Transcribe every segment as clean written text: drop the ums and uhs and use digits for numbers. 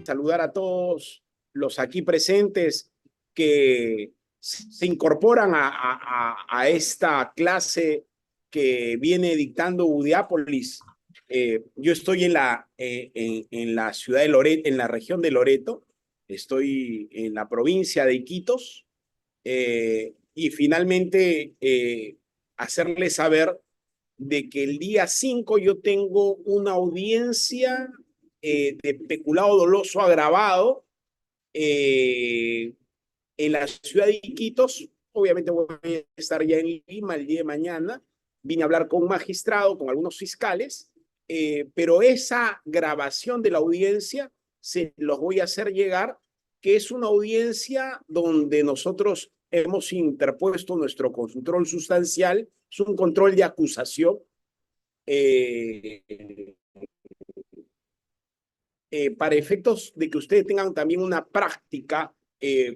saludar a todos los aquí presentes que se incorporan a esta clase que viene dictando Udiápolis. Yo estoy en la ciudad de Loreto, en la región de Loreto. Estoy en la provincia de Iquitos. Y finalmente hacerles saber de que el día 5 yo tengo una audiencia de peculado doloso agravado en la ciudad de Iquitos. Obviamente voy a estar ya en Lima el día de mañana. Vine a hablar con un magistrado, con algunos fiscales, pero esa grabación de la audiencia se los voy a hacer llegar, que es una audiencia donde nosotros hemos interpuesto nuestro control sustancial. Es un control de acusación para efectos de que ustedes tengan también una práctica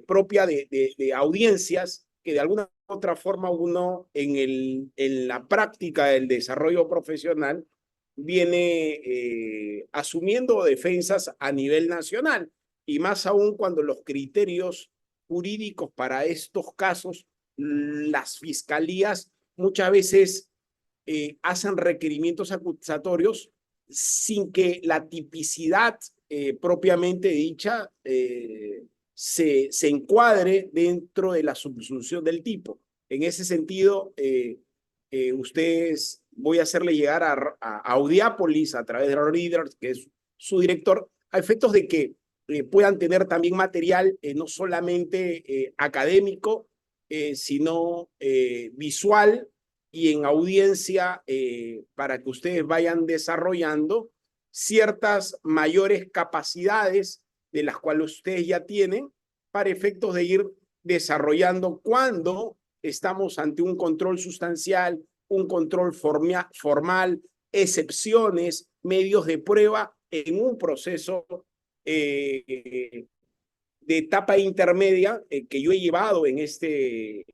propia de audiencias, que de alguna u otra forma uno en la práctica del desarrollo profesional viene asumiendo defensas a nivel nacional, y más aún cuando los criterios jurídicos para estos casos, las fiscalías muchas veces hacen requerimientos acusatorios sin que la tipicidad propiamente dicha se encuadre dentro de la subsunción del tipo. En ese sentido, ustedes voy a hacerle llegar a Audiápolis a través de Readers, que es su director, a efectos de que puedan tener también material no solamente académico, sino visual y en audiencia, para que ustedes vayan desarrollando ciertas mayores capacidades de las cuales ustedes ya tienen, para efectos de ir desarrollando cuando estamos ante un control sustancial, un control formal, excepciones, medios de prueba en un proceso de etapa intermedia que yo he llevado en este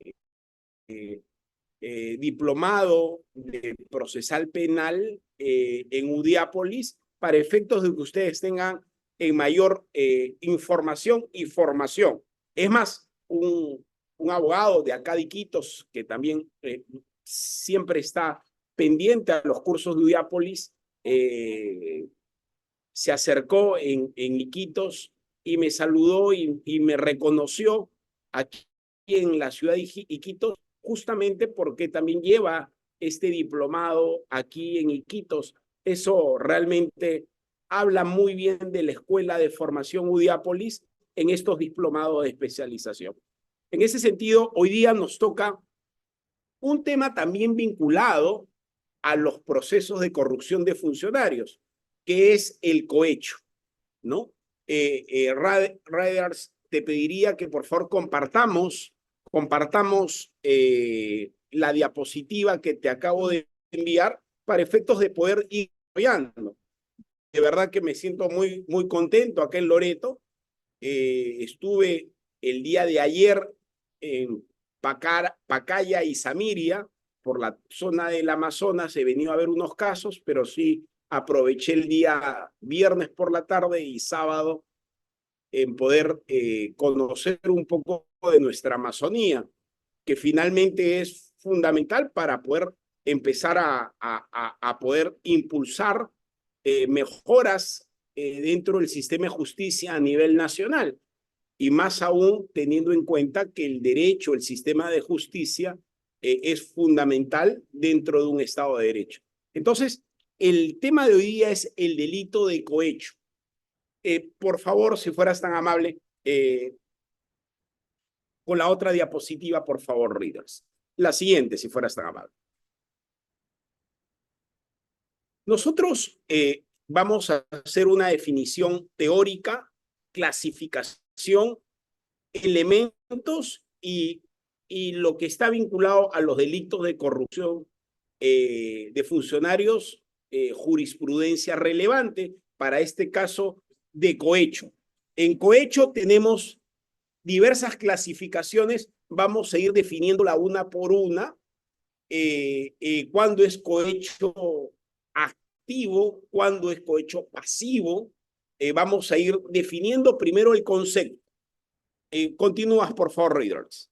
diplomado de procesal penal en Udiápolis, para efectos de que ustedes tengan en mayor información y formación. Es más, un abogado de acá de Iquitos, que también siempre está pendiente a los cursos de Udiápolis, se acercó en Iquitos y me saludó y me reconoció aquí en la ciudad de Iquitos, justamente porque también lleva este diplomado aquí en Iquitos. Eso realmente habla muy bien de la Escuela de Formación Udiápolis en estos diplomados de especialización. En ese sentido, hoy día nos toca un tema también vinculado a los procesos de corrupción de funcionarios, que es el cohecho, ¿no? Raiders, te pediría que por favor compartamos la diapositiva que te acabo de enviar, para efectos de poder ir apoyando. De verdad que me siento muy contento acá en Loreto. Estuve el día de ayer en Pacaya y Samiria, por la zona del Amazonas. He venido a ver unos casos, pero sí aproveché el día viernes por la tarde y sábado en poder conocer un poco de nuestra Amazonía, que finalmente es fundamental para poder empezar a poder impulsar mejoras dentro del sistema de justicia a nivel nacional, y más aún teniendo en cuenta que el derecho, el sistema de justicia es fundamental dentro de un Estado de Derecho. Entonces, el tema de hoy día es el delito de cohecho. Por favor, si fueras tan amable, con la otra diapositiva, por favor, Readers. La siguiente, si fueras tan amable. Nosotros vamos a hacer una definición teórica, clasificación, elementos y lo que está vinculado a los delitos de corrupción de funcionarios, jurisprudencia relevante para este caso de cohecho. En cohecho tenemos diversas clasificaciones, vamos a ir definiéndola una por una. Cuándo es cohecho activo, cuándo es cohecho pasivo, vamos a ir definiendo primero el concepto. Continúas, por favor, Readers.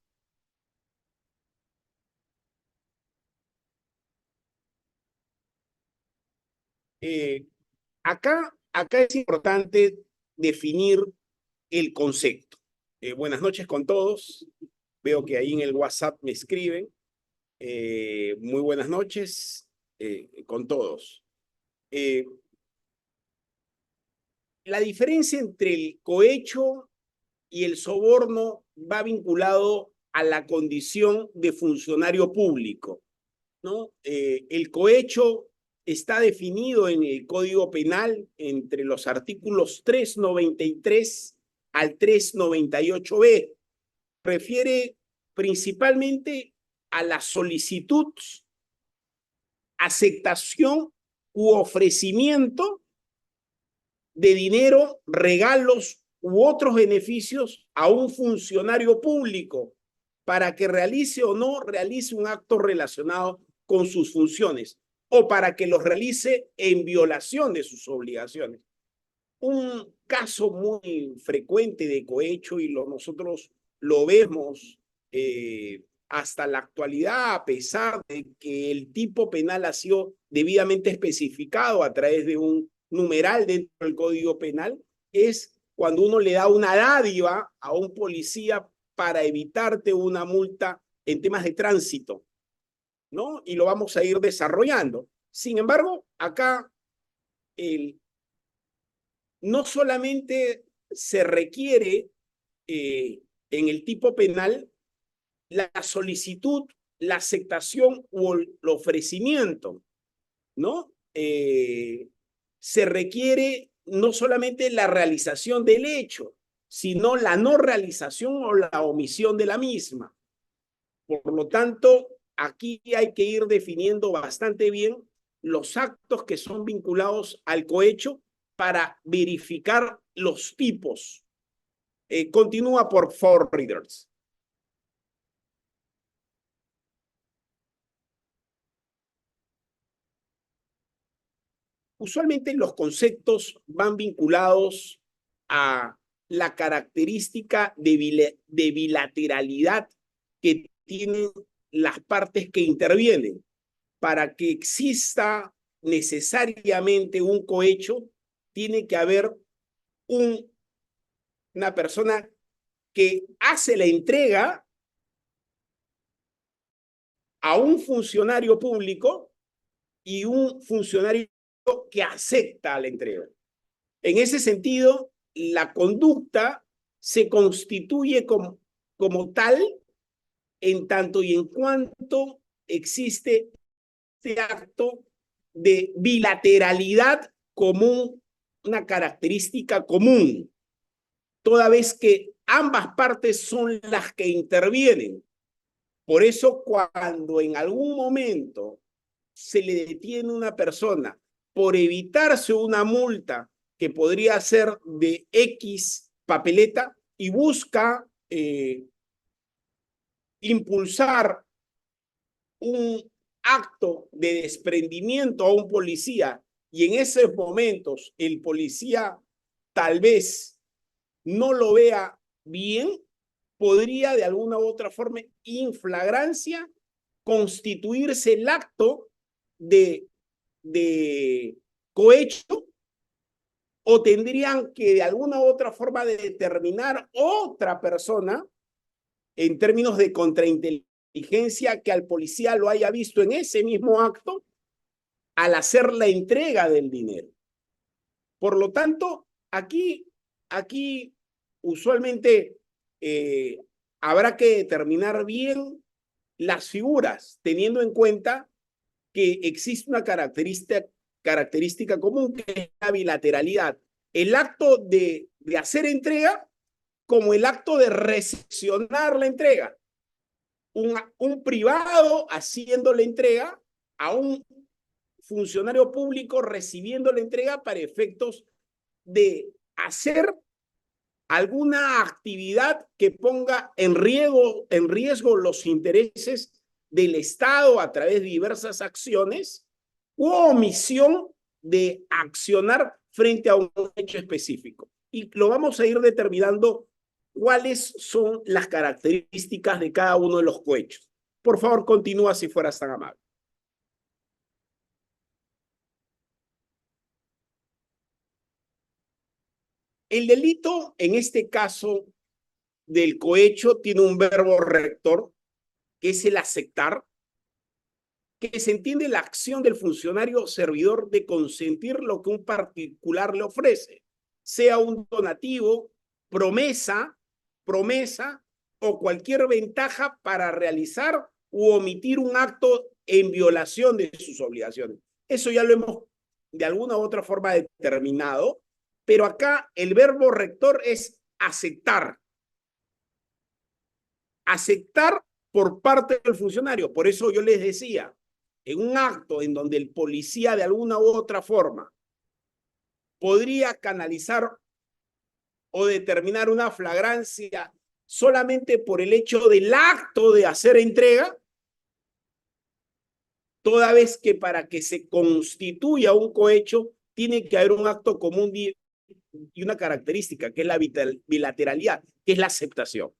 Acá es importante definir el concepto. Buenas noches con todos. Veo que ahí en el WhatsApp me escriben. Muy buenas noches con todos. La diferencia entre el cohecho y el soborno va vinculado a la condición de funcionario público, ¿no? El cohecho está definido en el Código Penal entre los artículos 393 al 398b. Refiere principalmente a la solicitud, aceptación u ofrecimiento de dinero, regalos u otros beneficios a un funcionario público para que realice o no realice un acto relacionado con sus funciones o para que los realice en violación de sus obligaciones. Un caso muy frecuente de cohecho y nosotros lo vemos hasta la actualidad, a pesar de que el tipo penal ha sido debidamente especificado a través de un numeral dentro del Código Penal, es cuando uno le da una dádiva a un policía para evitarte una multa en temas de tránsito, ¿no? Y lo vamos a ir desarrollando. Sin embargo, acá no solamente se requiere en el tipo penal la solicitud, la aceptación o el ofrecimiento, ¿no? Se requiere no solamente la realización del hecho, sino la no realización o la omisión de la misma. Por lo tanto, aquí hay que ir definiendo bastante bien los actos que son vinculados al cohecho para verificar los tipos. Continúa, por favor, Readers. Usualmente los conceptos van vinculados a la característica de bilateralidad que tienen las partes que intervienen. Para que exista necesariamente un cohecho, tiene que haber una persona que hace la entrega a un funcionario público y un funcionario que acepta la entrega. En ese sentido, la conducta se constituye como tal en tanto y en cuanto existe este acto de bilateralidad común, una característica común, toda vez que ambas partes son las que intervienen. Por eso, cuando en algún momento se le detiene a una persona por evitarse una multa que podría ser de X papeleta y busca impulsar un acto de desprendimiento a un policía y en esos momentos el policía tal vez no lo vea bien, podría de alguna u otra forma, en flagrancia, constituirse el acto de cohecho o tendrían que de alguna u otra forma de determinar otra persona en términos de contrainteligencia que al policía lo haya visto en ese mismo acto al hacer la entrega del dinero. Por lo tanto, aquí usualmente habrá que determinar bien las figuras, teniendo en cuenta que existe una característica común, que es la bilateralidad. El acto de hacer entrega como el acto de recepcionar la entrega. Un privado haciendo la entrega a un funcionario público recibiendo la entrega para efectos de hacer alguna actividad que ponga en riesgo los intereses del Estado a través de diversas acciones u omisión de accionar frente a un hecho específico. Y lo vamos a ir determinando cuáles son las características de cada uno de los cohechos. Por favor, continúa si fueras tan amable. El delito, en este caso del cohecho, tiene un verbo rector, que es el aceptar, que se entiende la acción del funcionario servidor de consentir lo que un particular le ofrece, sea un donativo, promesa o cualquier ventaja para realizar u omitir un acto en violación de sus obligaciones. Eso ya lo hemos de alguna u otra forma determinado, pero acá el verbo rector es aceptar. Aceptar por parte del funcionario. Por eso yo les decía, en un acto en donde el policía de alguna u otra forma podría canalizar o determinar una flagrancia solamente por el hecho del acto de hacer entrega, toda vez que para que se constituya un cohecho tiene que haber un acto común y una característica, que es la bilateralidad, que es la aceptación.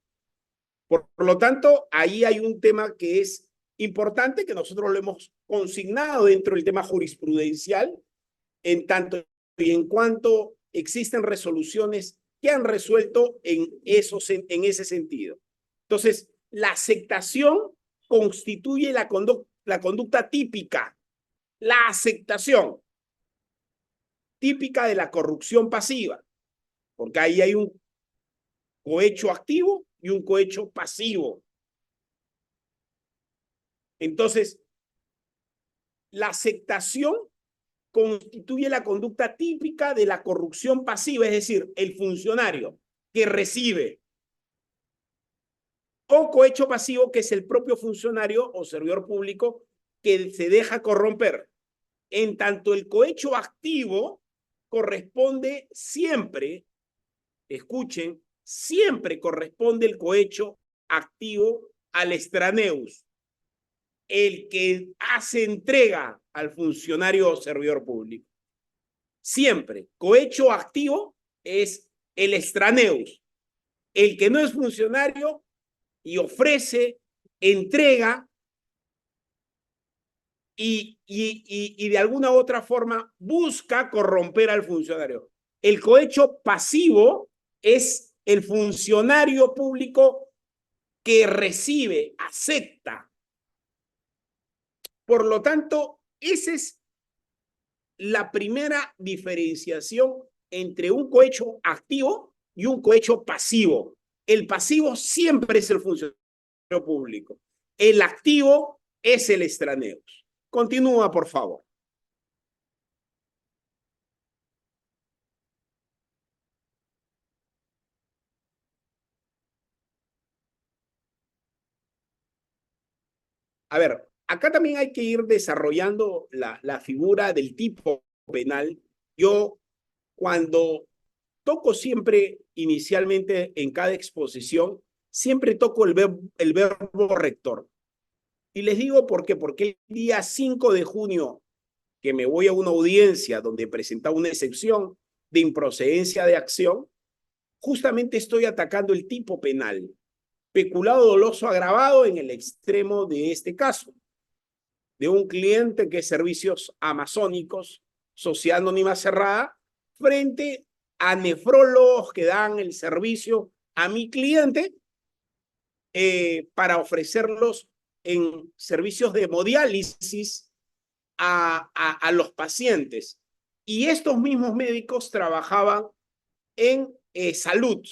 Por lo tanto, ahí hay un tema que es importante, que nosotros lo hemos consignado dentro del tema jurisprudencial, en tanto y en cuanto existen resoluciones que han resuelto en ese sentido. Entonces, la aceptación constituye la conducta típica, la aceptación típica de la corrupción pasiva, porque ahí hay un cohecho activo y un cohecho pasivo. Entonces, la aceptación constituye la conducta típica de la corrupción pasiva, es decir, el funcionario que recibe, o cohecho pasivo, que es el propio funcionario o servidor público que se deja corromper. En tanto, el cohecho activo corresponde siempre, escuchen, siempre corresponde el cohecho activo al extraneus, el que hace entrega al funcionario o servidor público. Siempre, cohecho activo es el extraneus, el que no es funcionario y ofrece, entrega y de alguna u otra forma busca corromper al funcionario. El cohecho pasivo es el funcionario público que recibe, acepta. Por lo tanto, esa es la primera diferenciación entre un cohecho activo y un cohecho pasivo. El pasivo siempre es el funcionario público. El activo es el extraneus. Continúa, por favor. A ver, acá también hay que ir desarrollando la figura del tipo penal. Yo, cuando toco siempre, inicialmente en cada exposición, siempre toco el verbo rector. Y les digo por qué. Porque el día 5 de junio, que me voy a una audiencia donde presentaba una excepción de improcedencia de acción, justamente estoy atacando el tipo penal, peculado doloso agravado en el extremo de este caso, de un cliente que es Servicios Amazónicos, Sociedad Anónima Cerrada, frente a nefrólogos que dan el servicio a mi cliente para ofrecerlos en servicios de hemodiálisis a los pacientes. Y estos mismos médicos trabajaban en salud,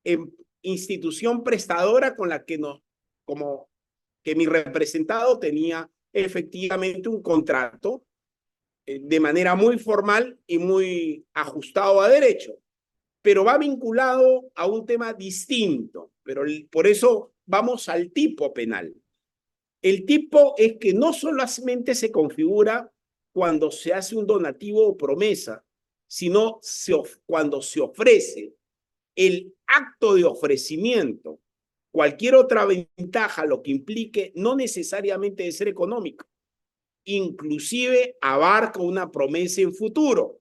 en institución prestadora con la que como que mi representado tenía efectivamente un contrato de manera muy formal y muy ajustado a derecho, pero va vinculado a un tema distinto. Pero por eso vamos al tipo penal. El tipo es que no solamente se configura cuando se hace un donativo o promesa, sino cuando se ofrece. El acto de ofrecimiento, cualquier otra ventaja, lo que implique, no necesariamente de ser económico, inclusive abarca una promesa en futuro.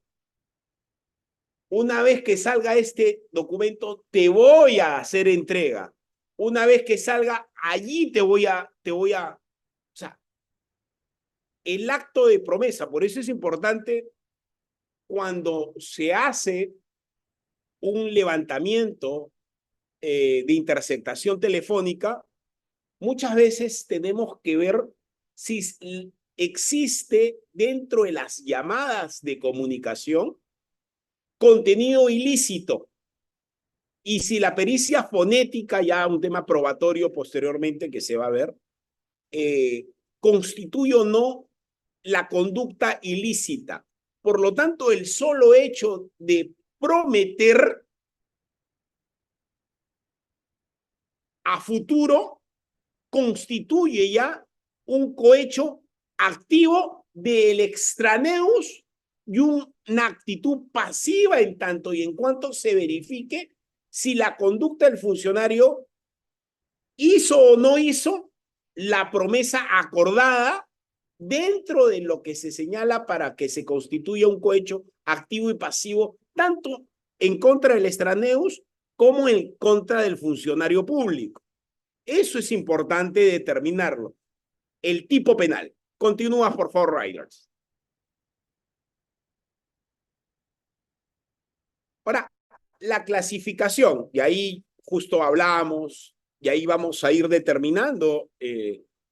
Una vez que salga este documento, te voy a hacer entrega. Una vez que salga, allí o sea, el acto de promesa. Por eso es importante cuando se hace un levantamiento de interceptación telefónica, muchas veces tenemos que ver si existe dentro de las llamadas de comunicación contenido ilícito. Y si la pericia fonética, ya un tema probatorio posteriormente que se va a ver, constituye o no la conducta ilícita. Por lo tanto, el solo hecho de prometer a futuro constituye ya un cohecho activo del extraneus y una actitud pasiva en tanto y en cuanto se verifique si la conducta del funcionario hizo o no hizo la promesa acordada dentro de lo que se señala para que se constituya un cohecho activo y pasivo, tanto en contra del extraneus como en contra del funcionario público. Eso es importante determinarlo. El tipo penal. Continúa, por favor, Riders. Ahora, la clasificación, y ahí justo hablamos, y ahí vamos a ir determinando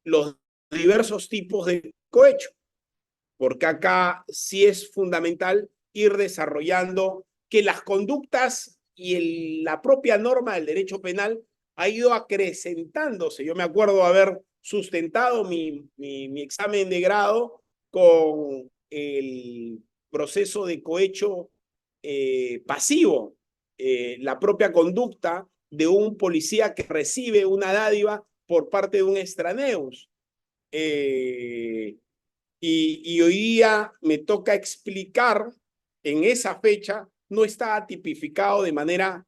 los diversos tipos de cohecho, porque acá sí es fundamental ir desarrollando que las conductas y la propia norma del derecho penal ha ido acrecentándose. Yo me acuerdo haber sustentado mi examen de grado con el proceso de cohecho pasivo, la propia conducta de un policía que recibe una dádiva por parte de un extraneus. Y hoy día me toca explicar, en esa fecha no estaba tipificado de manera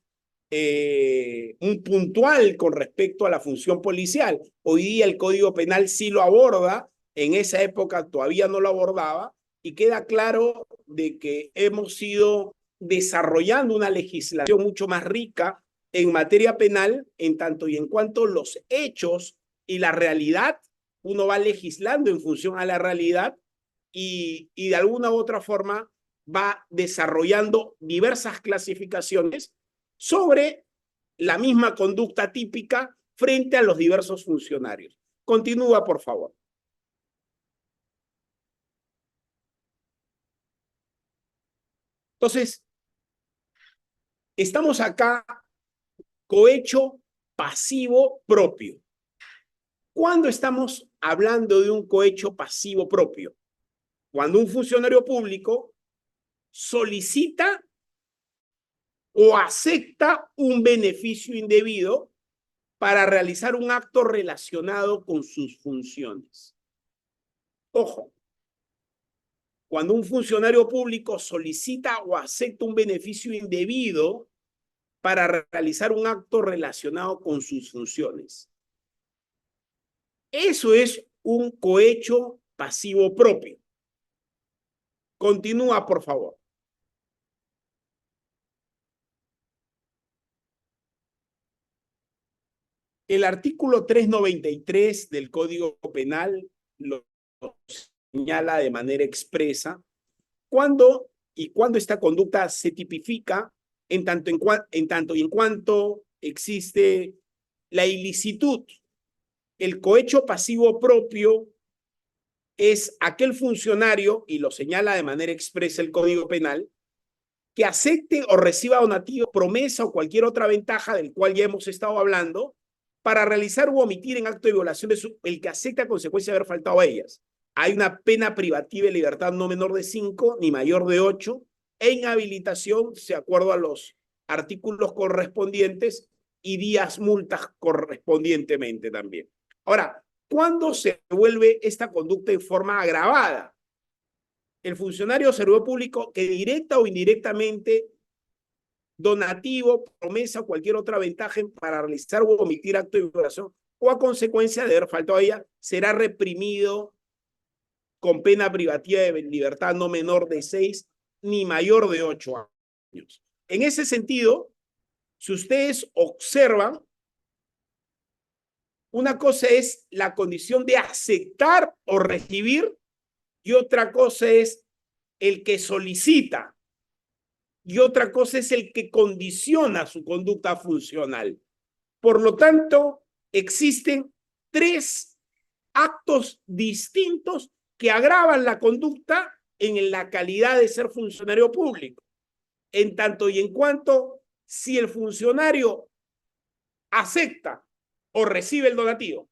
un puntual con respecto a la función policial. Hoy día el Código Penal sí lo aborda, en esa época todavía no lo abordaba, y queda claro de que hemos ido desarrollando una legislación mucho más rica en materia penal, en tanto y en cuanto los hechos y la realidad, uno va legislando en función a la realidad y de alguna u otra forma va desarrollando diversas clasificaciones sobre la misma conducta típica frente a los diversos funcionarios. Continúa, por favor. Entonces, estamos acá, cohecho pasivo propio. ¿Cuándo estamos hablando de un cohecho pasivo propio? Cuando un funcionario público solicita o acepta un beneficio indebido para realizar un acto relacionado con sus funciones. Ojo, cuando un funcionario público solicita o acepta un beneficio indebido para realizar un acto relacionado con sus funciones. Eso es un cohecho pasivo propio. Continúa, por favor. El artículo 393 del Código Penal lo señala de manera expresa cuando esta conducta se tipifica en tanto y en cuanto existe la ilicitud. El cohecho pasivo propio es aquel funcionario, y lo señala de manera expresa el Código Penal, que acepte o reciba donativo, promesa o cualquier otra ventaja del cual ya hemos estado hablando para realizar u omitir en acto de violación el que acepta a consecuencia de haber faltado a ellas. Hay una pena privativa de libertad no menor de 5 ni mayor de 8 e inhabilitación de acuerdo a los artículos correspondientes y días multas correspondientemente también. Ahora, ¿cuándo se vuelve esta conducta en forma agravada? El funcionario o servidor público que directa o indirectamente, donativo, promesa o cualquier otra ventaja para realizar o omitir acto de violación o a consecuencia de haber faltado a ella, será reprimido con pena privativa de libertad no menor de 6 ni mayor de 8 años. En ese sentido, si ustedes observan, una cosa es la condición de aceptar o recibir y otra cosa es el que solicita y otra cosa es el que condiciona su conducta funcional. Por lo tanto, existen tres actos distintos que agravan la conducta en la calidad de ser funcionario público. En tanto y en cuanto si el funcionario acepta o recibe el donativo,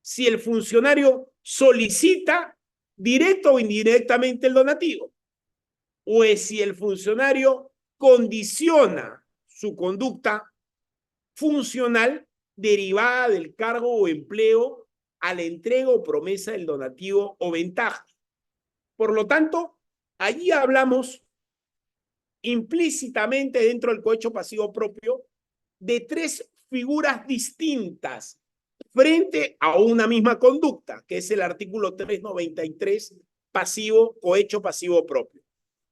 si el funcionario solicita directo o indirectamente el donativo, o es si el funcionario condiciona su conducta funcional derivada del cargo o empleo a la entrega o promesa del donativo o ventaja. Por lo tanto, allí hablamos implícitamente dentro del cohecho pasivo propio de tres figuras distintas frente a una misma conducta, que es el artículo 393 pasivo, cohecho pasivo propio.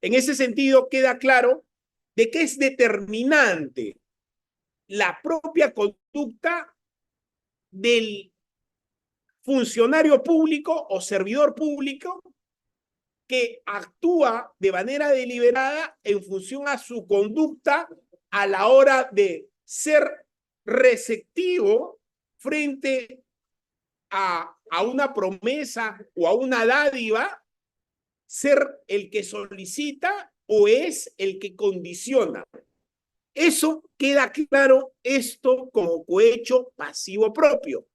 En ese sentido, queda claro de que es determinante la propia conducta del funcionario público o servidor público que actúa de manera deliberada en función a su conducta a la hora de ser receptivo frente a una promesa o a una dádiva, ser el que solicita o es el que condiciona. Eso queda claro, esto como cohecho pasivo propio,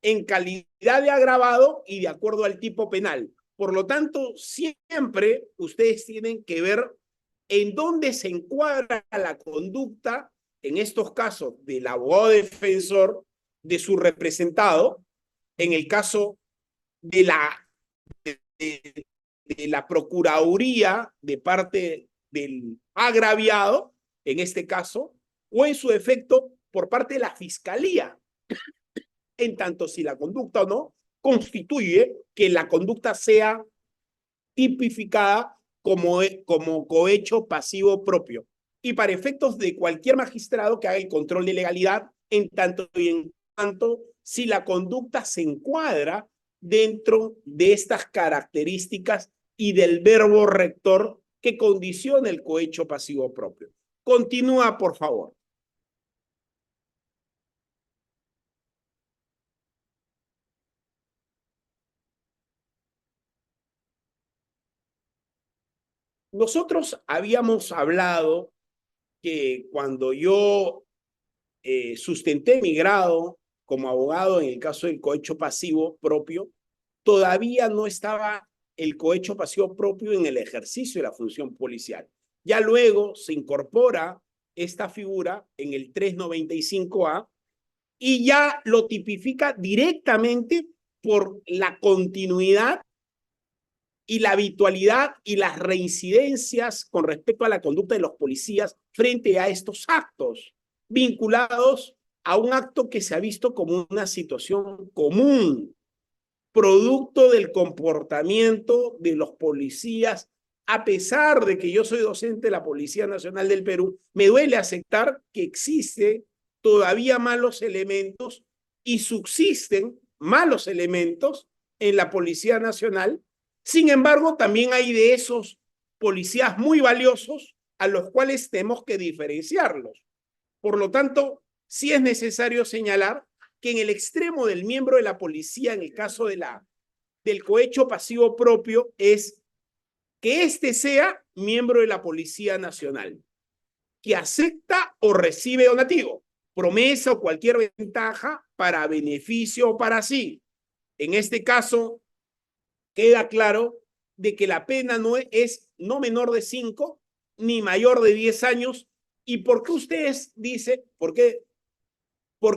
en calidad de agravado y de acuerdo al tipo penal. Por lo tanto, siempre ustedes tienen que ver en dónde se encuadra la conducta, en estos casos del abogado defensor, de su representado, en el caso de la Procuraduría de parte del agraviado, en este caso, o en su efecto por parte de la Fiscalía, en tanto si la conducta o no constituye que la conducta sea tipificada como cohecho pasivo propio. Y para efectos de cualquier magistrado que haga el control de legalidad, en tanto y en cuanto si la conducta se encuadra dentro de estas características y del verbo rector que condiciona el cohecho pasivo propio. Continúa, por favor. Nosotros habíamos hablado que cuando yo sustenté mi grado como abogado en el caso del cohecho pasivo propio, todavía no estaba el cohecho pasivo propio en el ejercicio de la función policial. Ya luego se incorpora esta figura en el 395A y ya lo tipifica directamente por la continuidad y la habitualidad y las reincidencias con respecto a la conducta de los policías frente a estos actos, vinculados a un acto que se ha visto como una situación común, producto del comportamiento de los policías. A pesar de que yo soy docente de la Policía Nacional del Perú, me duele aceptar que existe todavía malos elementos y subsisten malos elementos en la Policía Nacional. Sin embargo, también hay de esos policías muy valiosos a los cuales tenemos que diferenciarlos. Por lo tanto, sí es necesario señalar que en el extremo del miembro de la policía, en el caso del cohecho pasivo propio, es que éste sea miembro de la Policía Nacional, que acepta o recibe donativo, promesa o cualquier ventaja para beneficio o para sí. En este caso, queda claro de que la pena no es no menor de 5 ni mayor de 10 años. ¿Y por qué ustedes dicen, por qué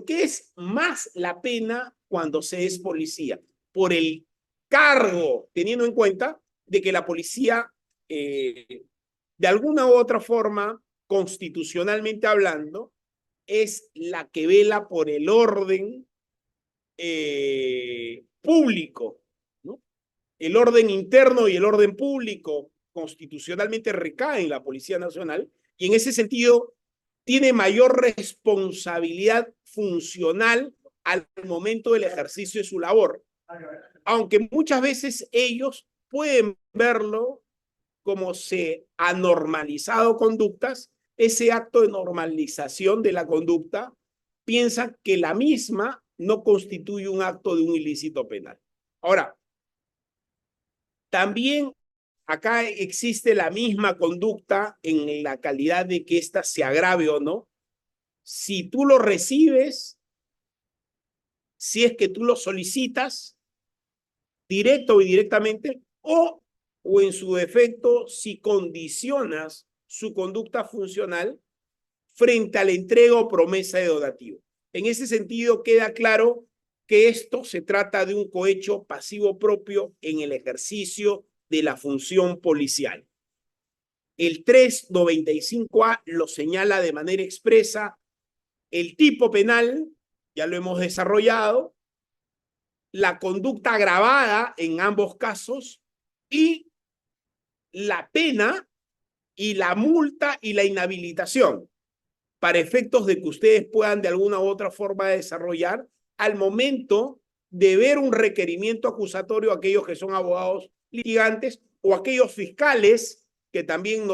es más la pena cuando se es policía? Por el cargo, teniendo en cuenta de que la policía, de alguna u otra forma, constitucionalmente hablando, es la que vela por el orden público, ¿no? el orden interno y el orden público constitucionalmente recae en la Policía Nacional y en ese sentido tiene mayor responsabilidad funcional al momento del ejercicio de su labor. Aunque muchas veces ellos pueden verlo como se ha normalizado conductas, ese acto de normalización de la conducta piensa que la misma no constituye un acto de un ilícito penal. Ahora, también acá existe la misma conducta en la calidad de que ésta se agrave o no. Si tú lo recibes, si es que tú lo solicitas, directo o indirectamente, o en su defecto, si condicionas su conducta funcional frente a la entrega o promesa de donativo. En ese sentido, queda claro que esto se trata de un cohecho pasivo propio en el ejercicio de la función policial. El 395A lo señala de manera expresa. El tipo penal, ya lo hemos desarrollado, la conducta agravada en ambos casos y la pena y la multa y la inhabilitación para efectos de que ustedes puedan de alguna u otra forma desarrollar al momento de ver un requerimiento acusatorio a aquellos que son abogados litigantes o aquellos fiscales que también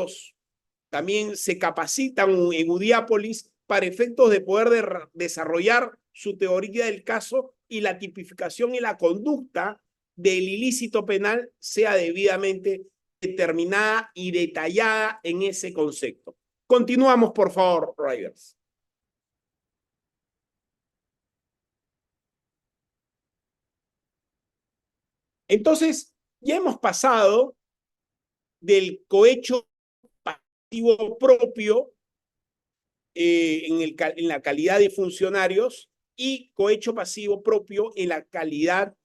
se capacitan en UDIAPOLIS para efectos de poder desarrollar su teoría del caso y la tipificación y la conducta del ilícito penal sea debidamente determinada y detallada en ese concepto. Continuamos, por favor, Rivers. Entonces, ya hemos pasado del cohecho pasivo propio en la calidad de funcionarios y cohecho pasivo propio en la calidad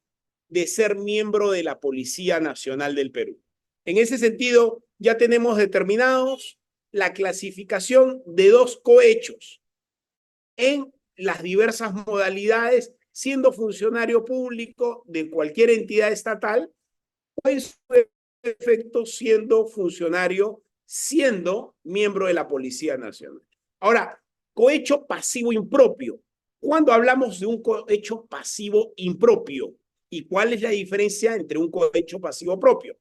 de ser miembro de la Policía Nacional del Perú. En ese sentido, ya tenemos determinados la clasificación de dos cohechos en las diversas modalidades, siendo funcionario público de cualquier entidad estatal o en su efecto siendo funcionario, siendo miembro de la Policía Nacional. Ahora, cohecho pasivo impropio. ¿Cuándo hablamos de un cohecho pasivo impropio? ¿Y cuál es la diferencia entre un cohecho pasivo propio?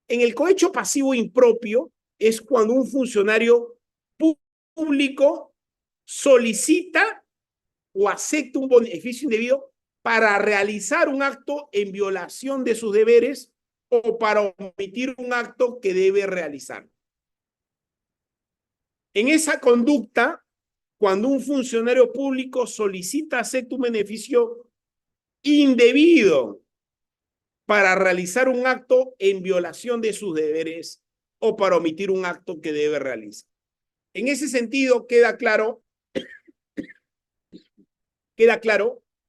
En el cohecho pasivo impropio es cuando un funcionario público solicita o acepta un beneficio indebido para realizar un acto en violación de sus deberes o para omitir un acto que debe realizar. En esa conducta, cuando un funcionario público solicita aceptar un beneficio indebido para realizar un acto en violación de sus deberes o para omitir un acto que debe realizar. En ese sentido, queda claro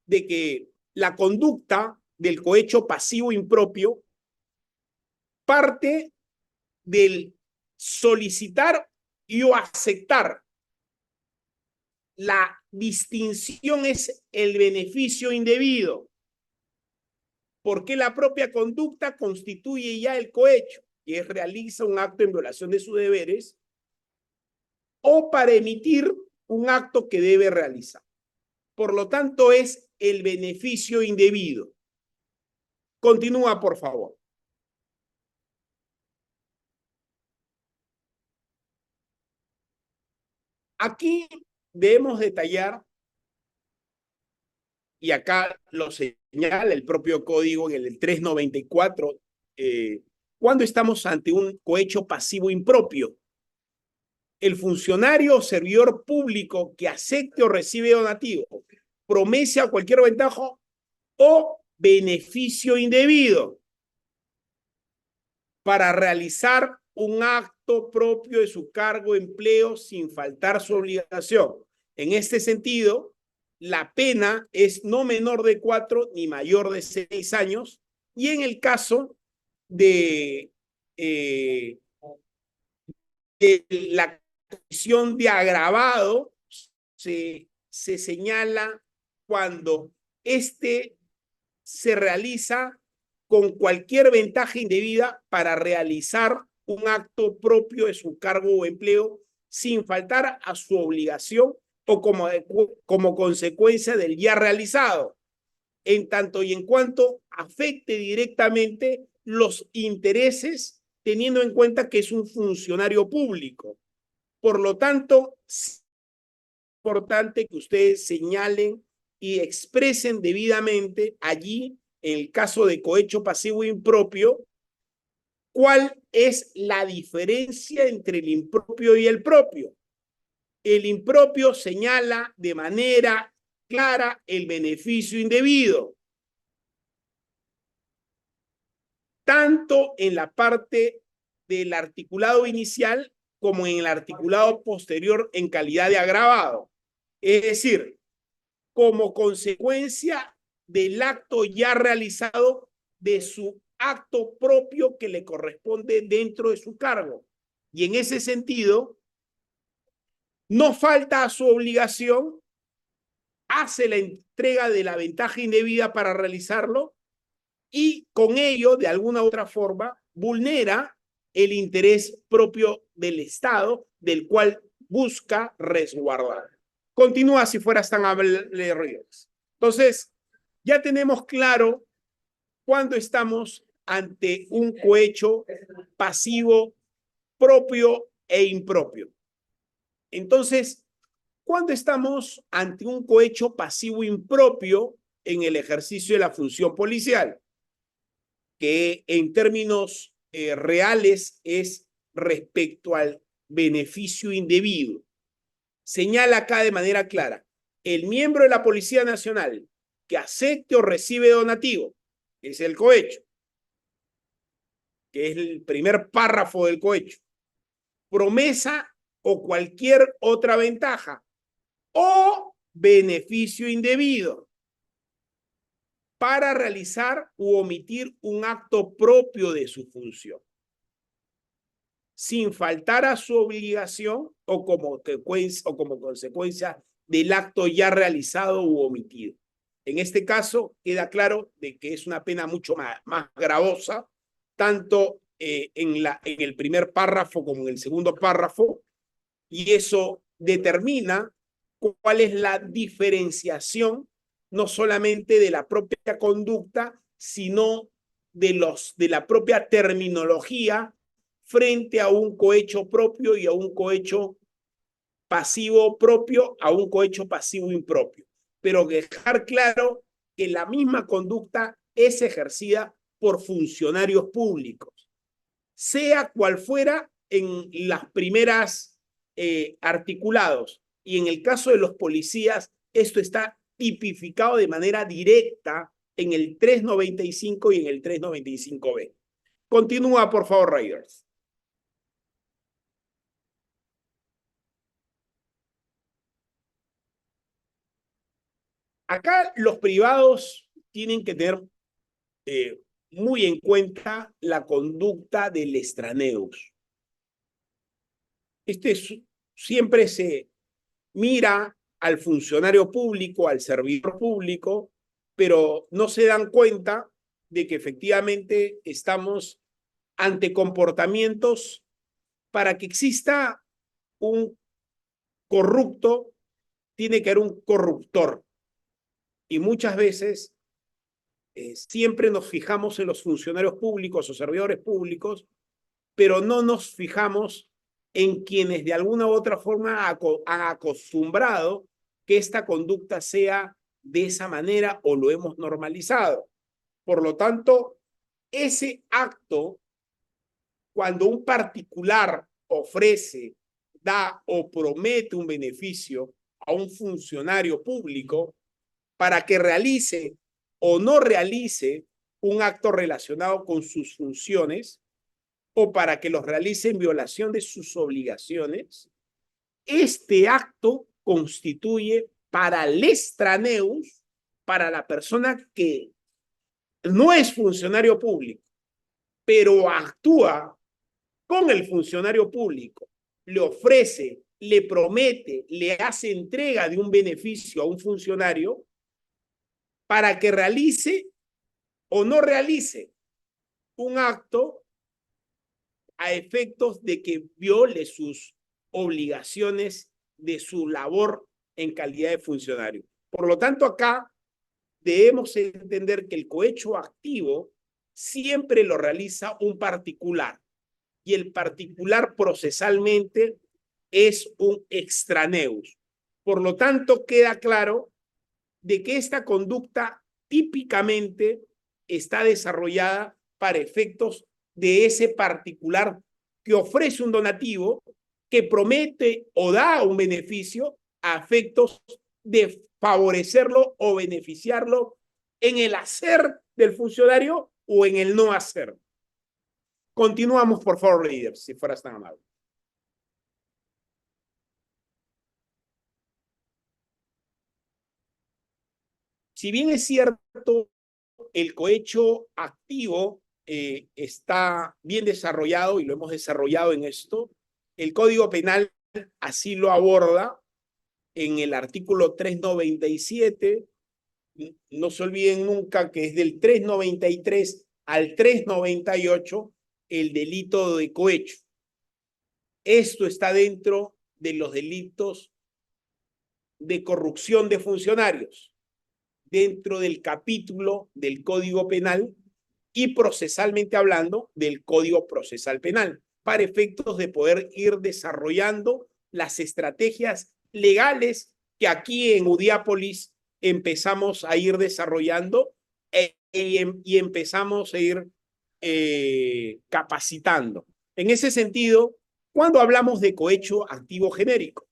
de que la conducta del cohecho pasivo impropio parte del solicitar y o aceptar. La distinción es el beneficio indebido, porque la propia conducta constituye ya el cohecho, que es realiza un acto en violación de sus deberes o para emitir un acto que debe realizar. Por lo tanto, es el beneficio indebido. Continúa, por favor. Aquí debemos detallar, y acá lo señala el propio código en el 394, cuando estamos ante un cohecho pasivo impropio. El funcionario o servidor público que acepte o recibe donativo, promesa o cualquier ventaja o beneficio indebido para realizar un acto propio de su cargo o empleo sin faltar su obligación. En este sentido, la pena es no menor de 4 ni mayor de 6 años y en el caso de la condición de agravado se señala cuando este se realiza con cualquier ventaja indebida para realizar un acto propio de su cargo o empleo sin faltar a su obligación o como consecuencia del ya realizado, en tanto y en cuanto afecte directamente los intereses, teniendo en cuenta que es un funcionario público. Por lo tanto, es importante que ustedes señalen y expresen debidamente allí, en el caso de cohecho pasivo impropio, cuál es la diferencia entre el impropio y el propio. El impropio señala de manera clara el beneficio indebido, tanto en la parte del articulado inicial como en el articulado posterior en calidad de agravado. Es decir, como consecuencia del acto ya realizado de su acto propio que le corresponde dentro de su cargo. Y en ese sentido, no falta a su obligación, hace la entrega de la ventaja indebida para realizarlo y con ello, de alguna u otra forma, vulnera el interés propio del Estado, del cual busca resguardar. Continúa si fueras tan amable, Ríos. Entonces, ya tenemos claro cuando estamos ante un cohecho pasivo propio e impropio. Entonces, cuando estamos ante un cohecho pasivo impropio en el ejercicio de la función policial, que en términos reales es respecto al beneficio indebido. Señala acá de manera clara, el miembro de la Policía Nacional que acepte o recibe donativo, es el cohecho, que es el primer párrafo del cohecho, promesa o cualquier otra ventaja o beneficio indebido para realizar u omitir un acto propio de su función, sin faltar a su obligación o como consecuencia del acto ya realizado u omitido. En este caso, queda claro de que es una pena mucho más gravosa, tanto en el primer párrafo como en el segundo párrafo, y eso determina cuál es la diferenciación no solamente de la propia conducta, sino de la propia terminología frente a un cohecho propio y a un cohecho pasivo propio, a un cohecho pasivo impropio. Pero dejar claro que la misma conducta es ejercida por funcionarios públicos, sea cual fuera en las primeras articulados. Y en el caso de los policías, esto está tipificado de manera directa en el 395 y en el 395B. Continúa, por favor, Raiders. Acá los privados tienen que tener muy en cuenta la conducta del extraneus. Siempre se mira al funcionario público, al servidor público, pero no se dan cuenta de que efectivamente estamos ante comportamientos para que exista un corrupto, tiene que haber un corruptor. Y muchas veces siempre nos fijamos en los funcionarios públicos o servidores públicos, pero no nos fijamos en quienes de alguna u otra forma han acostumbrado que esta conducta sea de esa manera o lo hemos normalizado. Por lo tanto, ese acto, cuando un particular ofrece, da o promete un beneficio a un funcionario público para que realice o no realice un acto relacionado con sus funciones, o para que los realice en violación de sus obligaciones, este acto constituye para el extraneus, para la persona que no es funcionario público, pero actúa con el funcionario público, le ofrece, le promete, le hace entrega de un beneficio a un funcionario para que realice o no realice un acto a efectos de que viole sus obligaciones de su labor en calidad de funcionario. Por lo tanto, acá debemos entender que el cohecho activo siempre lo realiza un particular y el particular procesalmente es un extraneus. Por lo tanto, queda claro de que esta conducta típicamente está desarrollada para efectos de ese particular que ofrece un donativo, que promete o da un beneficio a efectos de favorecerlo o beneficiarlo en el hacer del funcionario o en el no hacer. Continuamos, por favor, líder, si fueras tan amable. Si bien es cierto, el cohecho activo está bien desarrollado y lo hemos desarrollado en esto, el Código Penal así lo aborda en el artículo 397. No se olviden nunca que es del 393 al 398 el delito de cohecho. Esto está dentro de los delitos de corrupción de funcionarios, dentro del capítulo del Código Penal y procesalmente hablando del Código Procesal Penal, para efectos de poder ir desarrollando las estrategias legales que aquí en Udiápolis empezamos a ir desarrollando y empezamos a ir capacitando. En ese sentido, cuando hablamos de cohecho activo genérico,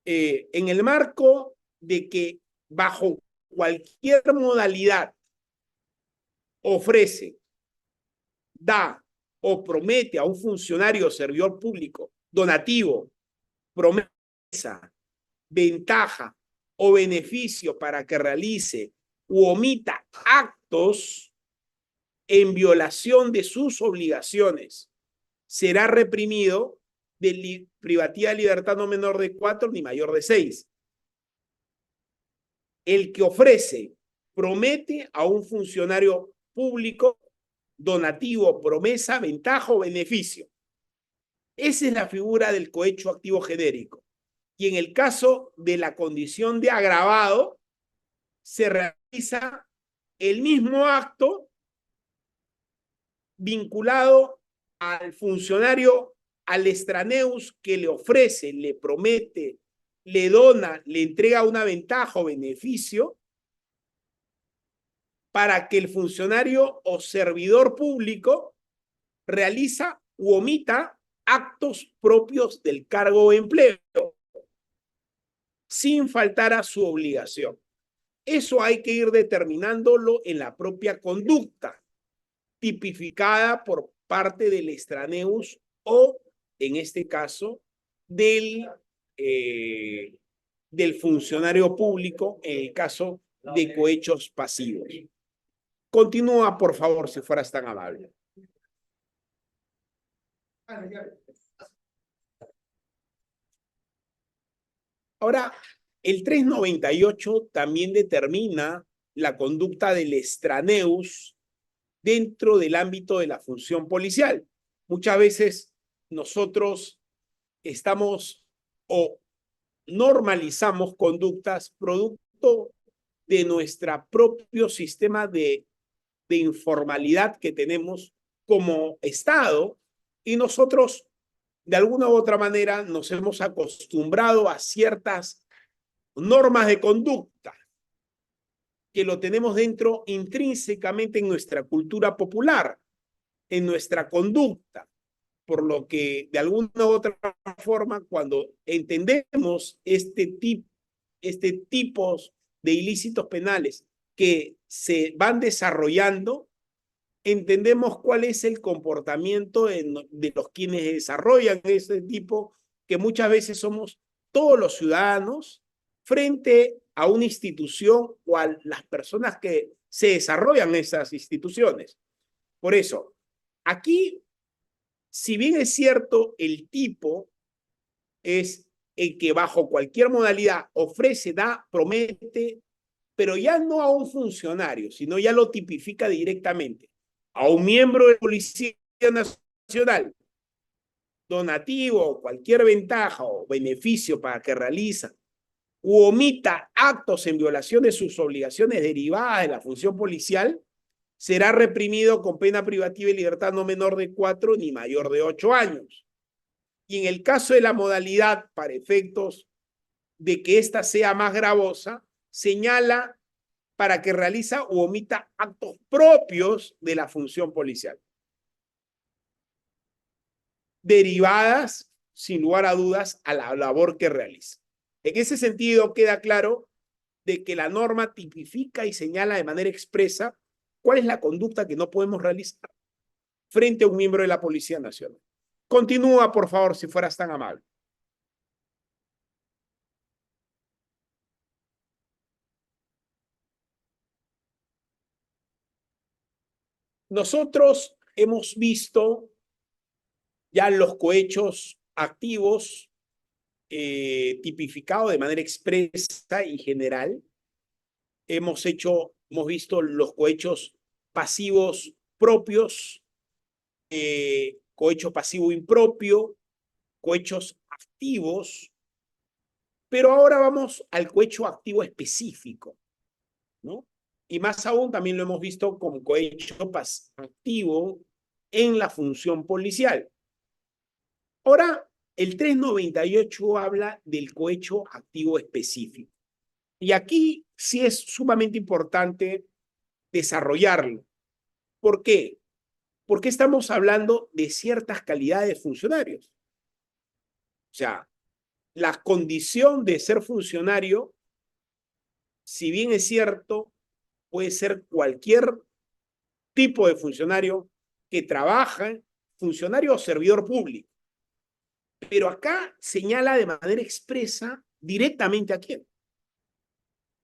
en el marco de que bajo cualquier modalidad ofrece, da o promete a un funcionario o servidor público donativo, promesa, ventaja o beneficio para que realice u omita actos en violación de sus obligaciones, será reprimido de privativa de libertad no menor de 4 ni mayor de 6. El que ofrece, promete a un funcionario público donativo, promesa, ventaja o beneficio. Esa es la figura del cohecho activo genérico. Y en el caso de la condición de agravado, se realiza el mismo acto vinculado al funcionario, al extraneus que le ofrece, le promete, le dona, le entrega una ventaja o beneficio para que el funcionario o servidor público realiza u omita actos propios del cargo o empleo, sin faltar a su obligación. Eso hay que ir determinándolo en la propia conducta, tipificada por parte del extraneus o, en este caso, del funcionario público, en el caso de cohechos pasivos. Continúa, por favor, si fueras tan amable. Ahora, el 398 también determina la conducta del extraneus dentro del ámbito de la función policial. Muchas veces nosotros estamos o normalizamos conductas producto de nuestro propio sistema de informalidad que tenemos como Estado, y nosotros de alguna u otra manera nos hemos acostumbrado a ciertas normas de conducta que lo tenemos dentro intrínsecamente en nuestra cultura popular, en nuestra conducta, por lo que de alguna u otra forma, cuando entendemos este tipo de ilícitos penales que se van desarrollando, entendemos cuál es el comportamiento de los quienes desarrollan ese tipo, que muchas veces somos todos los ciudadanos frente a una institución o a las personas que se desarrollan en esas instituciones. Por eso, aquí, si bien es cierto, el tipo es el que bajo cualquier modalidad ofrece, da, promete, pero ya no a un funcionario, sino ya lo tipifica directamente a un miembro de la Policía Nacional donativo, cualquier ventaja o beneficio para que realiza u omita actos en violación de sus obligaciones derivadas de la función policial, será reprimido con pena privativa de libertad no menor de 4 ni mayor de 8 años. Y en el caso de la modalidad, para efectos de que ésta sea más gravosa, señala para que realiza u omita actos propios de la función policial, derivadas, sin lugar a dudas, a la labor que realiza. En ese sentido, queda claro de que la norma tipifica y señala de manera expresa cuál es la conducta que no podemos realizar frente a un miembro de la Policía Nacional. Continúa, por favor, si fueras tan amable. Nosotros hemos visto ya los cohechos activos tipificados de manera expresa y general. Hemos visto los cohechos pasivos propios, cohecho pasivo impropio, cohechos activos, pero ahora vamos al cohecho activo específico, ¿no? Y más aún también lo hemos visto como cohecho activo en la función policial. Ahora, el 398 habla del cohecho activo específico. Y aquí sí es sumamente importante desarrollarlo. ¿Por qué? Porque estamos hablando de ciertas calidades de funcionarios. O sea, la condición de ser funcionario, si bien es cierto, puede ser cualquier tipo de funcionario que trabaja, funcionario o servidor público. Pero acá señala de manera expresa directamente a quién.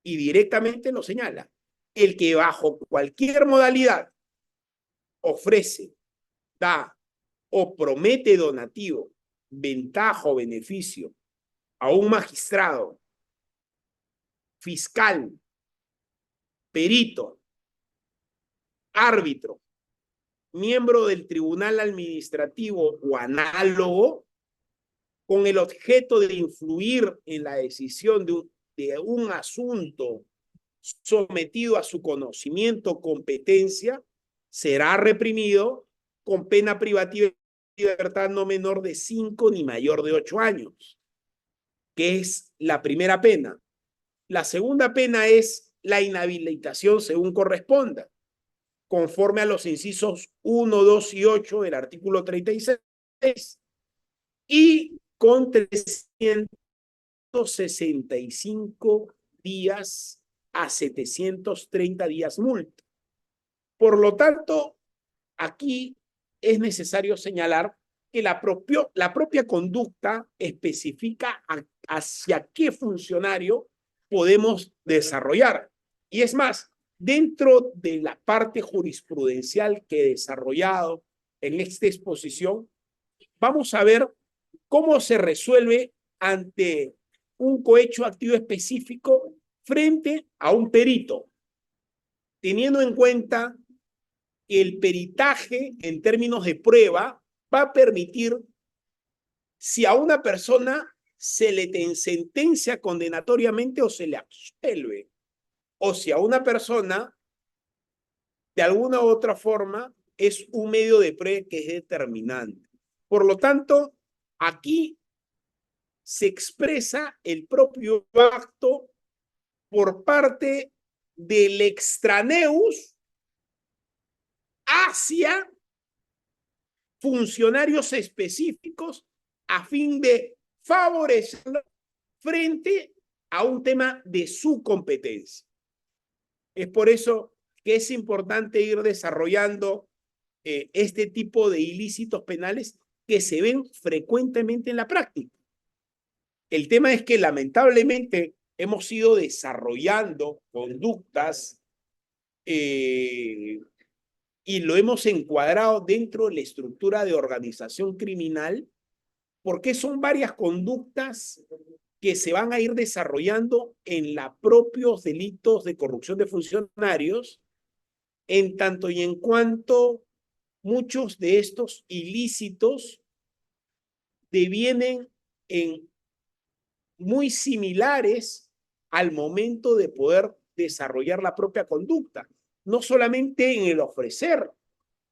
Y directamente lo señala. El que bajo cualquier modalidad ofrece, da o promete donativo, ventaja o beneficio a un magistrado, fiscal, perito, árbitro, miembro del tribunal administrativo o análogo, con el objeto de influir en la decisión de un asunto sometido a su conocimiento o competencia, será reprimido con pena privativa de libertad no menor de 5 ni mayor de 8 años, que es la primera pena. La segunda pena es la inhabilitación según corresponda, conforme a los incisos 1, 2 y 8 del artículo 36, y con 365 días a 730 días multa. Por lo tanto, aquí es necesario señalar que la propia conducta especifica hacia qué funcionario podemos desarrollar. Y es más, dentro de la parte jurisprudencial que he desarrollado en esta exposición, vamos a ver cómo se resuelve ante un cohecho activo específico frente a un perito, teniendo en cuenta que el peritaje en términos de prueba va a permitir, si a una persona se le sentencia condenatoriamente o se le absuelve, o si a una persona de alguna u otra forma es un medio de prueba que es determinante. Por lo tanto, aquí se expresa el propio acto por parte del extraneus hacia funcionarios específicos a fin de favorecerlo frente a un tema de su competencia. Es por eso que es importante ir desarrollando este tipo de ilícitos penales que se ven frecuentemente en la práctica. El tema es que lamentablemente hemos ido desarrollando conductas y lo hemos encuadrado dentro de la estructura de organización criminal porque son varias conductas que se van a ir desarrollando en los propios delitos de corrupción de funcionarios en tanto y en cuanto muchos de estos ilícitos devienen en muy similares al momento de poder desarrollar la propia conducta, no solamente en el ofrecer,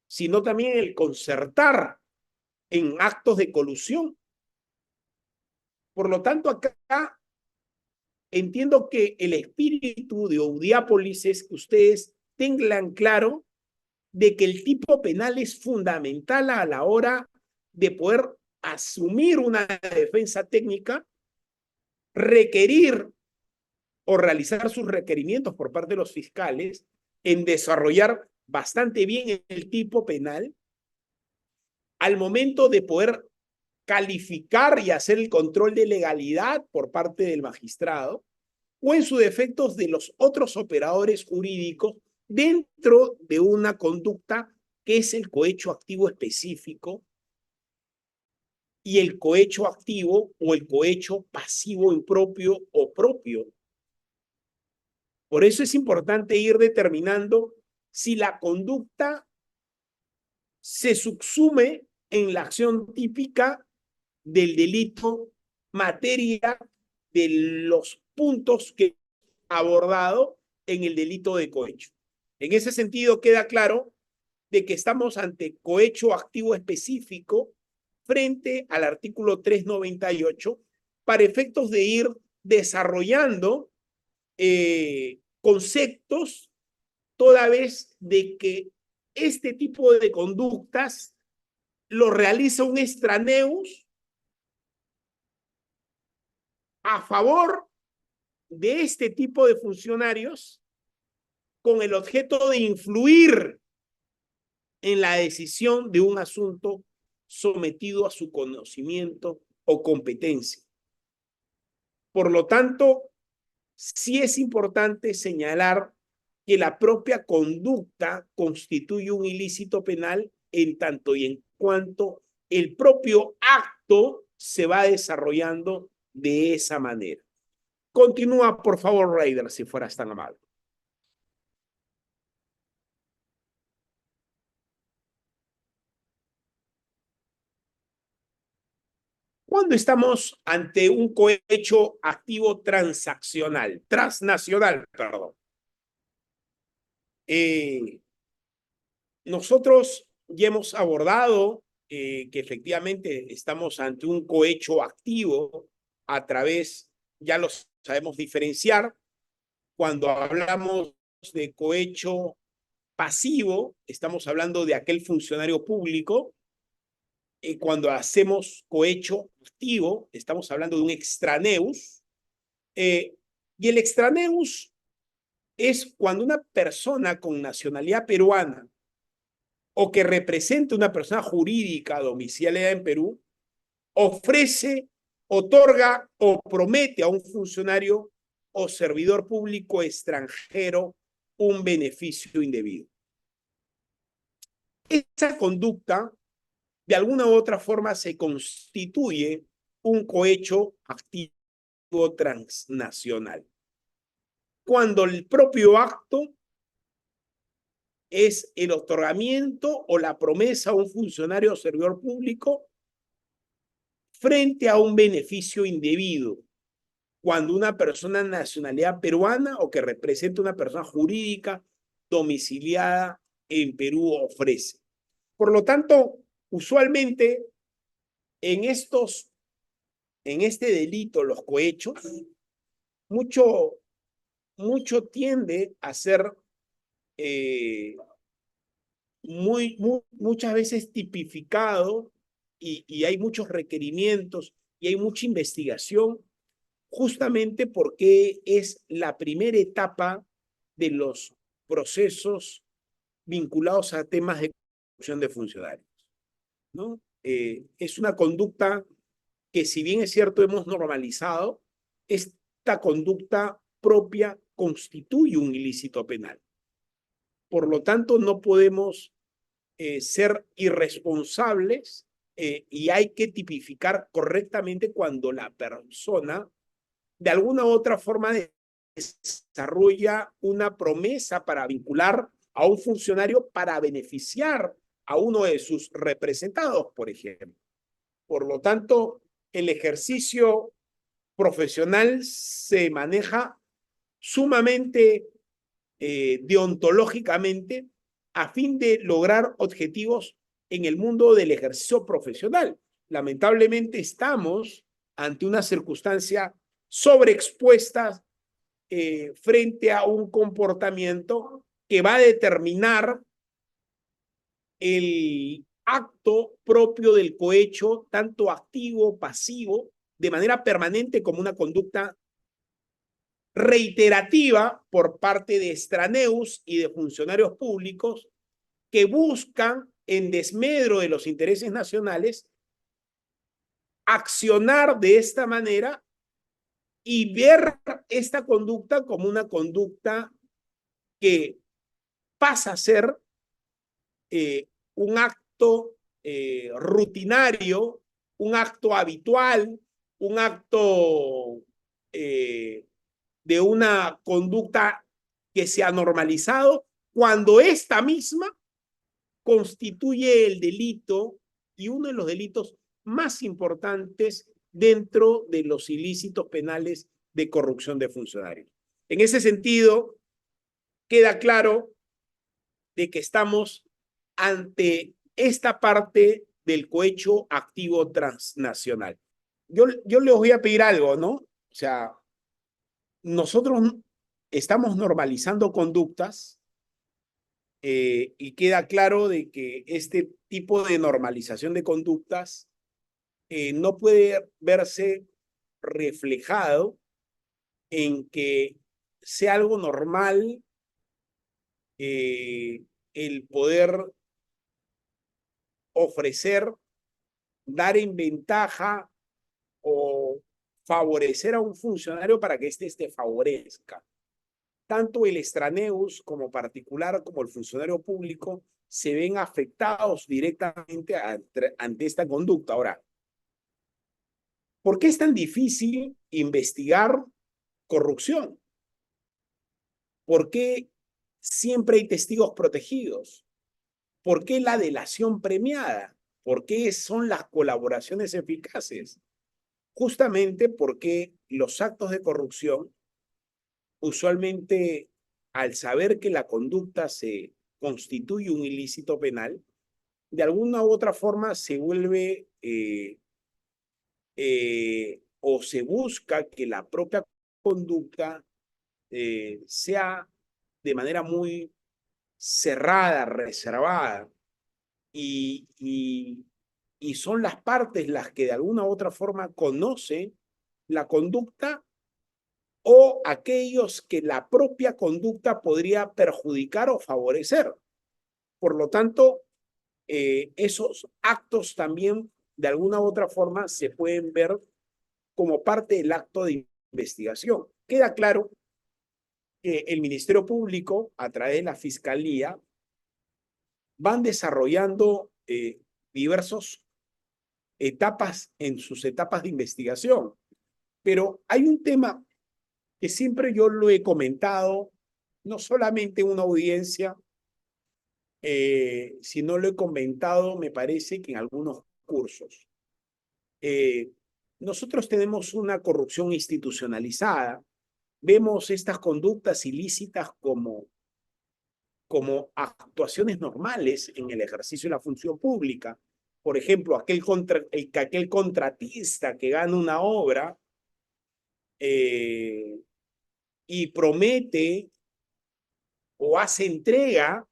sino también en el concertar, en actos de colusión. Por lo tanto, acá entiendo que el espíritu de Audiápolis es que ustedes tengan claro de que el tipo penal es fundamental a la hora de poder asumir una defensa técnica, requerir o realizar sus requerimientos por parte de los fiscales en desarrollar bastante bien el tipo penal al momento de poder calificar y hacer el control de legalidad por parte del magistrado o en su defecto de los otros operadores jurídicos dentro de una conducta que es el cohecho activo específico y el cohecho activo o el cohecho pasivo impropio o propio. Por eso es importante ir determinando si la conducta se subsume en la acción típica del delito, materia de los puntos que he abordado en el delito de cohecho. En ese sentido, queda claro de que estamos ante cohecho activo específico frente al artículo 398 para efectos de ir desarrollando conceptos toda vez de que este tipo de conductas lo realiza un extraneus a favor de este tipo de funcionarios con el objeto de influir en la decisión de un asunto sometido a su conocimiento o competencia. Por lo tanto, sí es importante señalar que la propia conducta constituye un ilícito penal en tanto y en cuanto el propio acto se va desarrollando de esa manera. Continúa, por favor, Raider, si fueras tan amable. Cuando estamos ante un cohecho activo transnacional, perdón, nosotros ya hemos abordado que efectivamente estamos ante un cohecho activo a través, ya lo sabemos diferenciar, cuando hablamos de cohecho pasivo, estamos hablando de aquel funcionario público. Cuando hacemos cohecho activo, estamos hablando de un extraneus. Y el extraneus es cuando una persona con nacionalidad peruana o que represente una persona jurídica domiciliada en Perú ofrece, otorga o promete a un funcionario o servidor público extranjero un beneficio indebido. Esa conducta de alguna u otra forma se constituye un cohecho activo transnacional. Cuando el propio acto es el otorgamiento o la promesa a un funcionario o servidor público frente a un beneficio indebido, cuando una persona de nacionalidad peruana o que representa una persona jurídica domiciliada en Perú ofrece. Por lo tanto, usualmente en este delito, los cohechos, mucho tiende a ser muchas veces tipificado y hay muchos requerimientos y hay mucha investigación justamente porque es la primera etapa de los procesos vinculados a temas de corrupción de funcionarios, ¿no? Es una conducta que, si bien es cierto, hemos normalizado, esta conducta propia constituye un ilícito penal. Por lo tanto, no podemos ser irresponsables y hay que tipificar correctamente cuando la persona de alguna u otra forma desarrolla una promesa para vincular a un funcionario para beneficiar a uno de sus representados, por ejemplo. Por lo tanto, el ejercicio profesional se maneja sumamente deontológicamente a fin de lograr objetivos en el mundo del ejercicio profesional. Lamentablemente estamos ante una circunstancia sobreexpuesta frente a un comportamiento que va a determinar el acto propio del cohecho, tanto activo o pasivo, de manera permanente como una conducta reiterativa por parte de extraneus y de funcionarios públicos que buscan, en desmedro de los intereses nacionales, accionar de esta manera y ver esta conducta como una conducta que pasa a ser un acto rutinario, un acto habitual, un acto de una conducta que se ha normalizado cuando esta misma constituye el delito y uno de los delitos más importantes dentro de los ilícitos penales de corrupción de funcionarios. En ese sentido, queda claro de que estamos ante esta parte del cohecho activo transnacional. Yo les voy a pedir algo, ¿no? O sea, nosotros estamos normalizando conductas y queda claro de que este tipo de normalización de conductas no puede verse reflejado en que sea algo normal el poder ofrecer, dar en ventaja o favorecer a un funcionario para que éste te favorezca. Tanto el extraneus como particular como el funcionario público se ven afectados directamente ante esta conducta. Ahora, ¿por qué es tan difícil investigar corrupción? ¿Por qué siempre hay testigos protegidos? ¿Por qué la delación premiada? ¿Por qué son las colaboraciones eficaces? Justamente porque los actos de corrupción, usualmente al saber que la conducta se constituye un ilícito penal, de alguna u otra forma se vuelve o se busca que la propia conducta sea de manera muy cerrada, reservada, y son las partes las que de alguna u otra forma conocen la conducta o aquellos que la propia conducta podría perjudicar o favorecer. Por lo tanto, esos actos también de alguna u otra forma se pueden ver como parte del acto de investigación. Queda claro que el Ministerio Público, a través de la Fiscalía, van desarrollando diversas etapas en sus etapas de investigación. Pero hay un tema que siempre yo lo he comentado, no solamente en una audiencia, sino lo he comentado, me parece que en algunos cursos. Nosotros tenemos una corrupción institucionalizada, vemos estas conductas ilícitas como actuaciones normales en el ejercicio de la función pública. Por ejemplo, aquel contratista que gana una obra y promete o hace entrega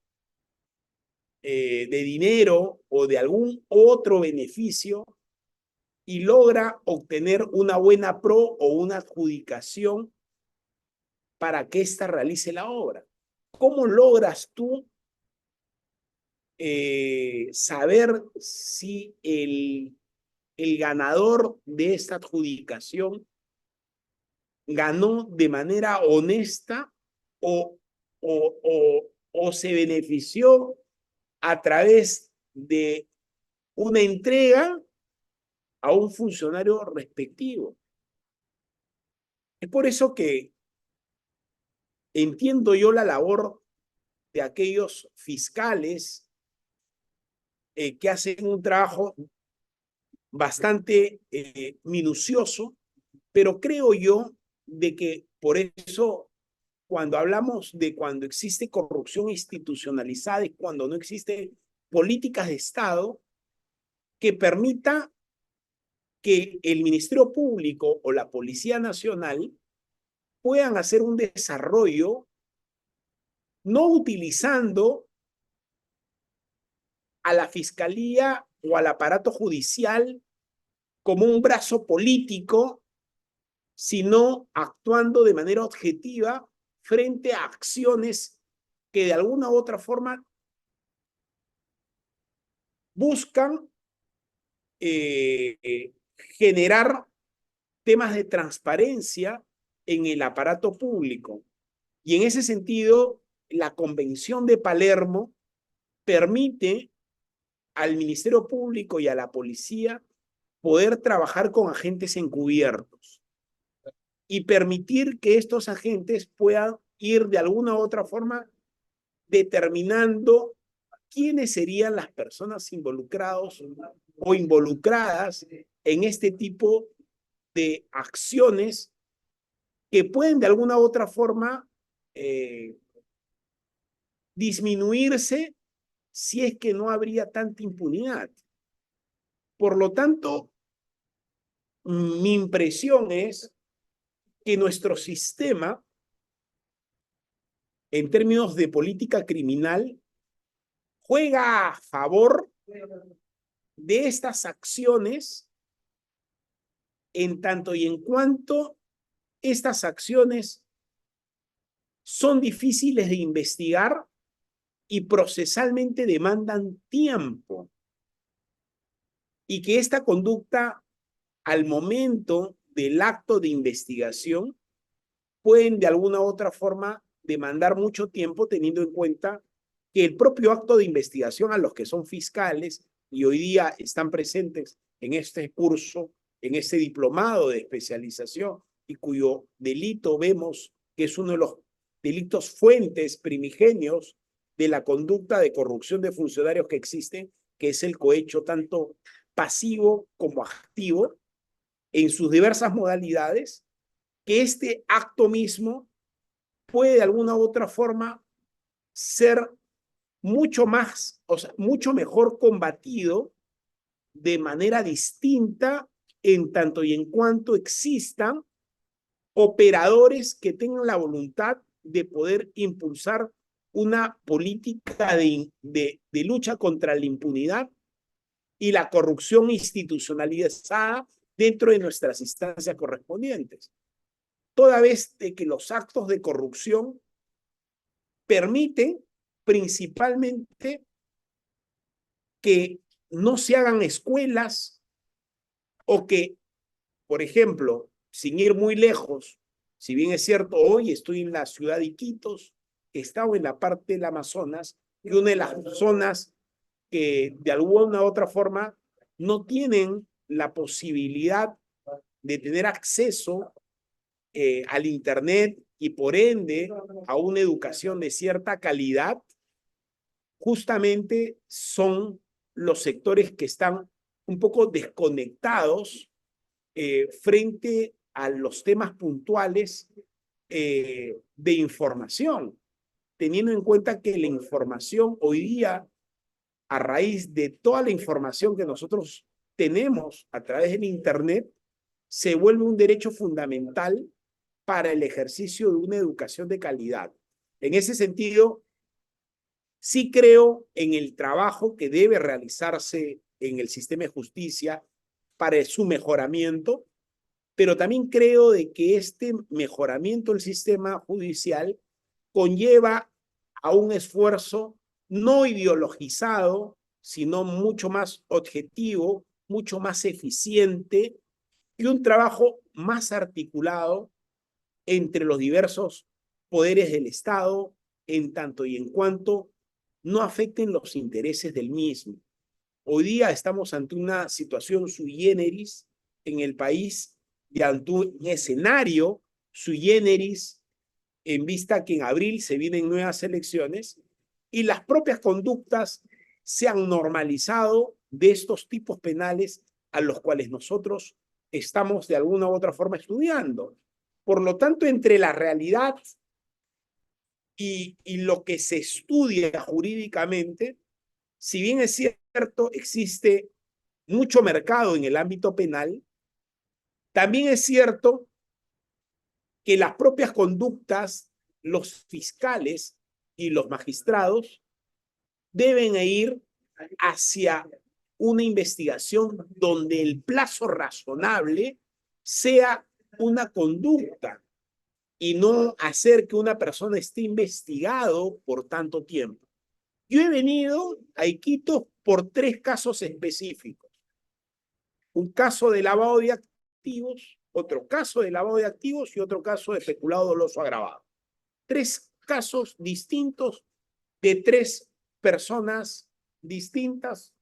de dinero o de algún otro beneficio y logra obtener una buena pro o una adjudicación para que ésta realice la obra. ¿Cómo logras tú saber si el ganador de esta adjudicación ganó de manera honesta o se benefició a través de una entrega a un funcionario respectivo? Es por eso que entiendo yo la labor de aquellos fiscales que hacen un trabajo bastante minucioso, pero creo yo de que por eso cuando hablamos de cuando existe corrupción institucionalizada y cuando no existen políticas de Estado que permita que el Ministerio Público o la Policía Nacional puedan hacer un desarrollo no utilizando a la Fiscalía o al aparato judicial como un brazo político, sino actuando de manera objetiva frente a acciones que de alguna u otra forma buscan generar temas de transparencia en el aparato público. Y en ese sentido, la Convención de Palermo permite al Ministerio Público y a la policía poder trabajar con agentes encubiertos y permitir que estos agentes puedan ir de alguna u otra forma determinando quiénes serían las personas involucradas o involucradas en este tipo de acciones que pueden de alguna u otra forma disminuirse si es que no habría tanta impunidad. Por lo tanto, mi impresión es que nuestro sistema, en términos de política criminal, juega a favor de estas acciones en tanto y en cuanto estas acciones son difíciles de investigar y procesalmente demandan tiempo. Y que esta conducta, al momento del acto de investigación, pueden de alguna u otra forma demandar mucho tiempo, teniendo en cuenta que el propio acto de investigación a los que son fiscales y hoy día están presentes en este curso, en este diplomado de especialización y cuyo delito vemos que es uno de los delitos fuentes primigenios de la conducta de corrupción de funcionarios que existen, que es el cohecho tanto pasivo como activo en sus diversas modalidades, que este acto mismo puede de alguna u otra forma ser mucho más, o sea, mucho mejor combatido de manera distinta en tanto y en cuanto existan operadores que tengan la voluntad de poder impulsar una política de lucha contra la impunidad y la corrupción institucionalizada dentro de nuestras instancias correspondientes. Toda vez de que los actos de corrupción permiten principalmente que no se hagan escuelas o que, por ejemplo, sin ir muy lejos, si bien es cierto, hoy estoy en la ciudad de Iquitos, he estado en la parte del Amazonas, y una de las zonas que de alguna u otra forma no tienen la posibilidad de tener acceso al Internet y por ende a una educación de cierta calidad, justamente son los sectores que están un poco desconectados frente a los temas puntuales de información, teniendo en cuenta que la información hoy día, a raíz de toda la información que nosotros tenemos a través del Internet, se vuelve un derecho fundamental para el ejercicio de una educación de calidad. En ese sentido, sí creo en el trabajo que debe realizarse en el sistema de justicia para su mejoramiento, pero también creo de que este mejoramiento del sistema judicial conlleva a un esfuerzo no ideologizado, sino mucho más objetivo, mucho más eficiente y un trabajo más articulado entre los diversos poderes del Estado, en tanto y en cuanto no afecten los intereses del mismo. Hoy día estamos ante una situación sui generis en el país, y ante un escenario sui generis en vista que en abril se vienen nuevas elecciones y las propias conductas se han normalizado de estos tipos penales a los cuales nosotros estamos de alguna u otra forma estudiando. Por lo tanto, entre la realidad y lo que se estudia jurídicamente, si bien es cierto, existe mucho mercado en el ámbito penal, también es cierto que las propias conductas, los fiscales y los magistrados deben ir hacia una investigación donde el plazo razonable sea una conducta y no hacer que una persona esté investigado por tanto tiempo. Yo he venido a Iquitos por 3 casos específicos. Un caso de lavado de activos, otro caso de lavado de activos y otro caso de peculado doloso agravado. 3 casos distintos de 3 personas distintas,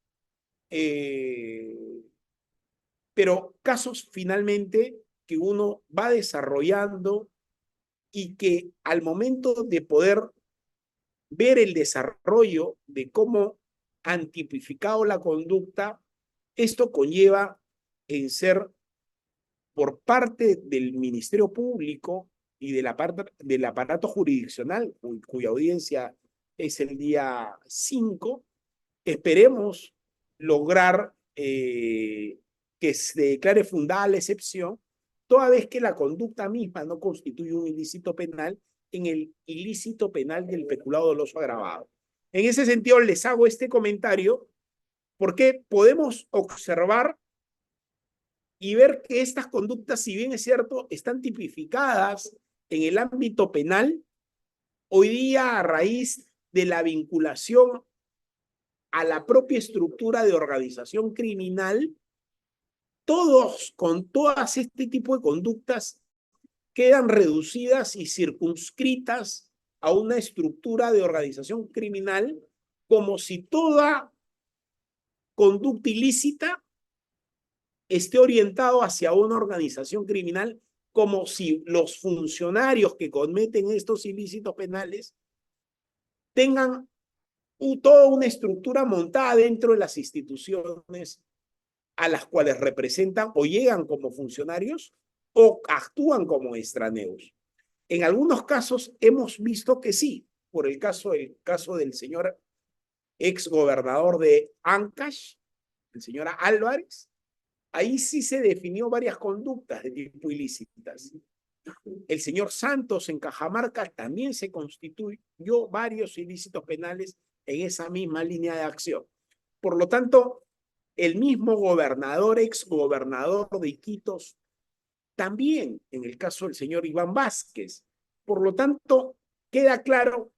pero casos finalmente que uno va desarrollando y que al momento de poder ver el desarrollo de cómo han tipificado la conducta, esto conlleva en ser por parte del Ministerio Público y del aparato jurisdiccional, cuya audiencia es el día 5, esperemos lograr que se declare fundada la excepción, toda vez que la conducta misma no constituye un ilícito penal en el ilícito penal del peculado doloso agravado. En ese sentido, les hago este comentario porque podemos observar y ver que estas conductas, si bien es cierto, están tipificadas en el ámbito penal, hoy día a raíz de la vinculación a la propia estructura de organización criminal, todos con todas este tipo de conductas quedan reducidas y circunscritas a una estructura de organización criminal como si toda conducta ilícita esté orientado hacia una organización criminal, como si los funcionarios que cometen estos ilícitos penales tengan toda una estructura montada dentro de las instituciones a las cuales representan o llegan como funcionarios o actúan como extraneos. En algunos casos hemos visto que sí, por el caso del señor ex gobernador de Ancash, el señor Álvarez, ahí sí se definió varias conductas de tipo ilícitas. El señor Santos en Cajamarca también se constituyó varios ilícitos penales en esa misma línea de acción. Por lo tanto, el mismo gobernador, ex gobernador de Iquitos, también en el caso del señor Iván Vázquez. Por lo tanto, queda claro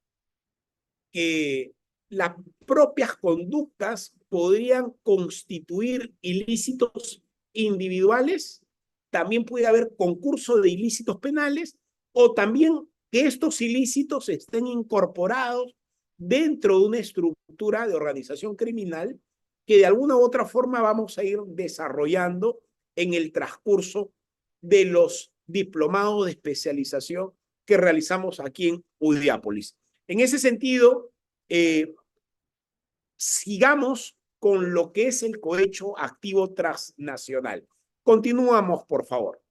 que las propias conductas podrían constituir ilícitos individuales, también puede haber concurso de ilícitos penales o también que estos ilícitos estén incorporados dentro de una estructura de organización criminal que de alguna u otra forma vamos a ir desarrollando en el transcurso de los diplomados de especialización que realizamos aquí en Udiápolis. En ese sentido, sigamos con lo que es el cohecho activo transnacional. Continuamos, por favor.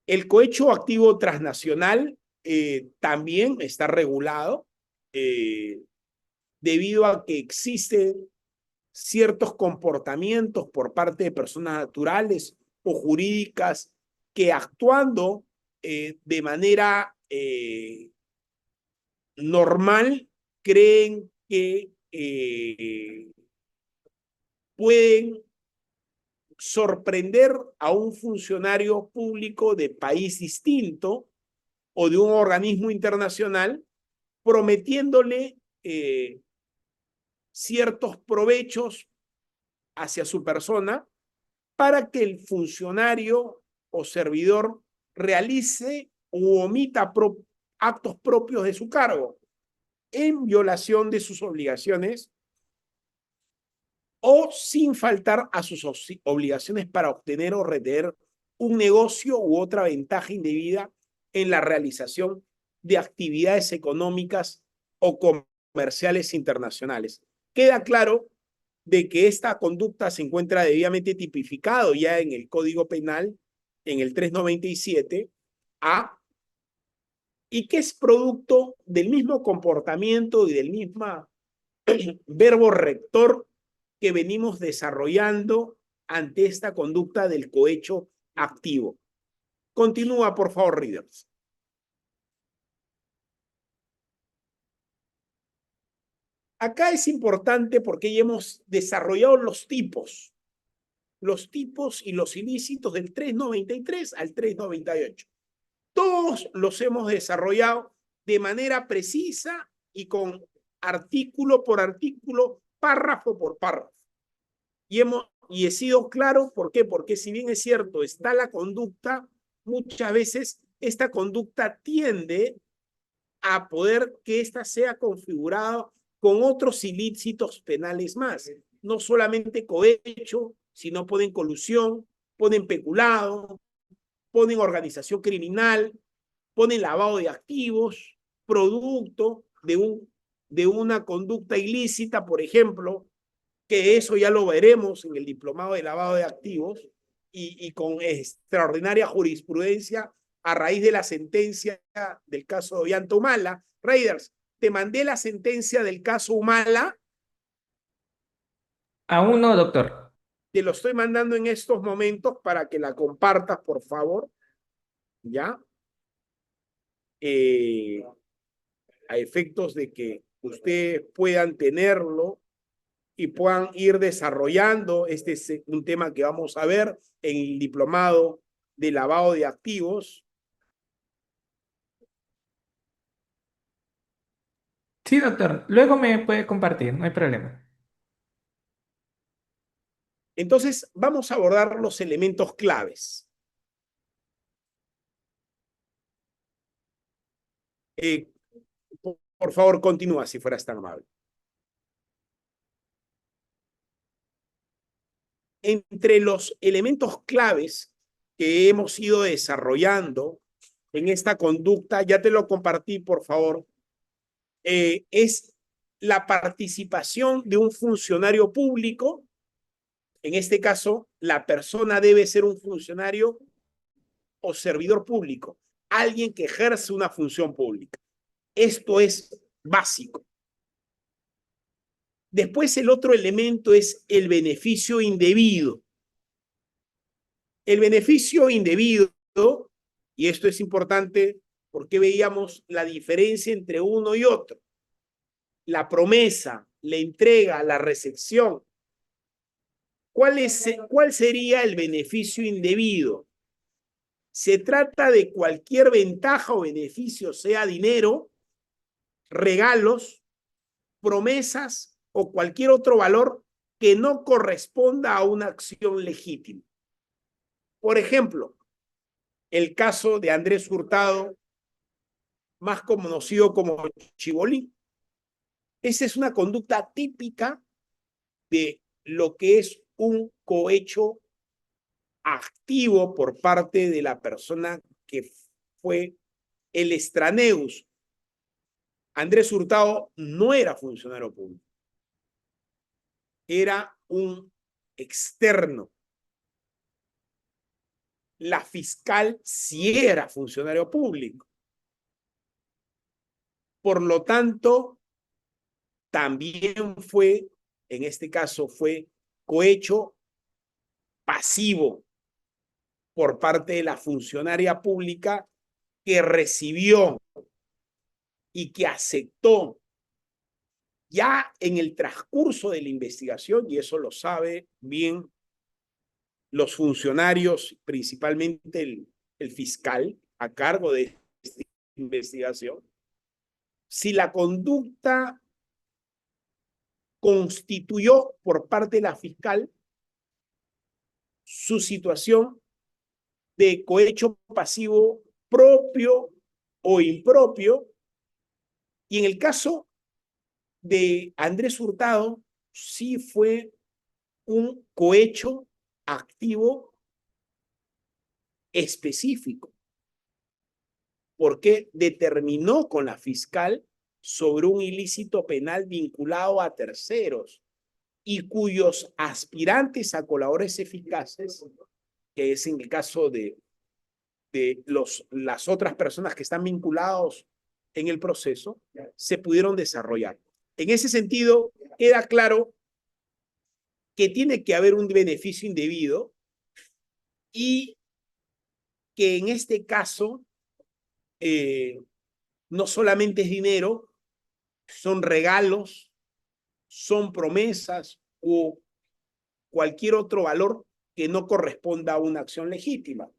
El cohecho activo transnacional también está regulado debido a que existen ciertos comportamientos por parte de personas naturales o jurídicas que actuando de manera normal creen que pueden sorprender a un funcionario público de país distinto o de un organismo internacional prometiéndole ciertos provechos hacia su persona para que el funcionario o servidor realice u omita actos propios de su cargo en violación de sus obligaciones o sin faltar a sus obligaciones para obtener o retener un negocio u otra ventaja indebida en la realización de actividades económicas o comerciales internacionales. Queda claro de que esta conducta se encuentra debidamente tipificado ya en el Código Penal, en el 397A, y que es producto del mismo comportamiento y del mismo verbo rector que venimos desarrollando ante esta conducta del cohecho activo. Continúa, por favor, Readers. Acá es importante porque ya hemos desarrollado los tipos y los ilícitos del 393 al 398. Todos los hemos desarrollado de manera precisa y con artículo por artículo, párrafo por párrafo. Y he sido claro, ¿por qué? Porque si bien es cierto, está la conducta, muchas veces esta conducta tiende a poder que ésta sea configurada con otros ilícitos penales más. No solamente cohecho, sino ponen colusión, ponen peculado, ponen organización criminal, ponen lavado de activos, producto de una conducta ilícita, por ejemplo, que eso ya lo veremos en el diplomado de lavado de activos y con extraordinaria jurisprudencia a raíz de la sentencia del caso de Ollanta Humala. Raiders, te mandé la sentencia del caso Humala. Aún no, doctor. Te lo estoy mandando en estos momentos para que la compartas, por favor, ¿ya? A efectos de que ustedes puedan tenerlo y puedan ir desarrollando. Este es un tema que vamos a ver en el diplomado de lavado de activos. Sí, doctor. Luego me puede compartir, no hay problema. Entonces, vamos a abordar los elementos claves. Eh, por favor, continúa si fueras tan amable. Entre los elementos claves que hemos ido desarrollando en esta conducta, ya te lo compartí, por favor, es la participación de un funcionario público. En este caso, la persona debe ser un funcionario o servidor público, alguien que ejerce una función pública. Esto es básico. Después, el otro elemento es el beneficio indebido. El beneficio indebido, y esto es importante porque veíamos la diferencia entre uno y otro. La promesa, la entrega, la recepción. ¿Cuál sería el beneficio indebido? Se trata de cualquier ventaja o beneficio, sea dinero, regalos, promesas o cualquier otro valor que no corresponda a una acción legítima. Por ejemplo, el caso de Andrés Hurtado, más conocido como Chibolín. Esa es una conducta típica de lo que es un cohecho activo por parte de la persona que fue el extraneus. Andrés Hurtado no era funcionario público, era un externo. La fiscal sí era funcionario público. Por lo tanto, también fue, en este caso, fue cohecho pasivo por parte de la funcionaria pública que recibió y que aceptó ya en el transcurso de la investigación, y eso lo sabe bien los funcionarios, principalmente el fiscal a cargo de esta investigación, si la conducta constituyó por parte de la fiscal su situación de cohecho pasivo propio o impropio, y en el caso de Andrés Hurtado, sí fue un cohecho activo específico. porque determinó con la fiscal sobre un ilícito penal vinculado a terceros y cuyos aspirantes a colaboradores eficaces, que es en el caso de las otras personas que están vinculados en el proceso, se pudieron desarrollar. En ese sentido, queda claro que tiene que haber un beneficio indebido y que en este caso no solamente es dinero, son regalos, son promesas o cualquier otro valor que no corresponda a una acción legítima.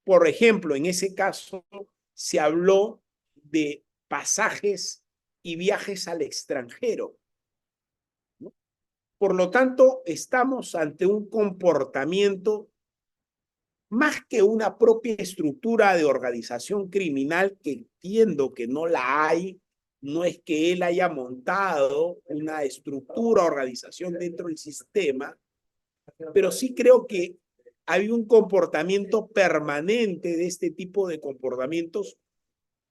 Por ejemplo, en ese caso se habló de pasajes y viajes al extranjero, ¿no? Por lo tanto, estamos ante un comportamiento más que una propia estructura de organización criminal, que entiendo que no la hay. No es que él haya montado una estructura, organización dentro del sistema, pero sí creo que hay un comportamiento permanente de este tipo de comportamientos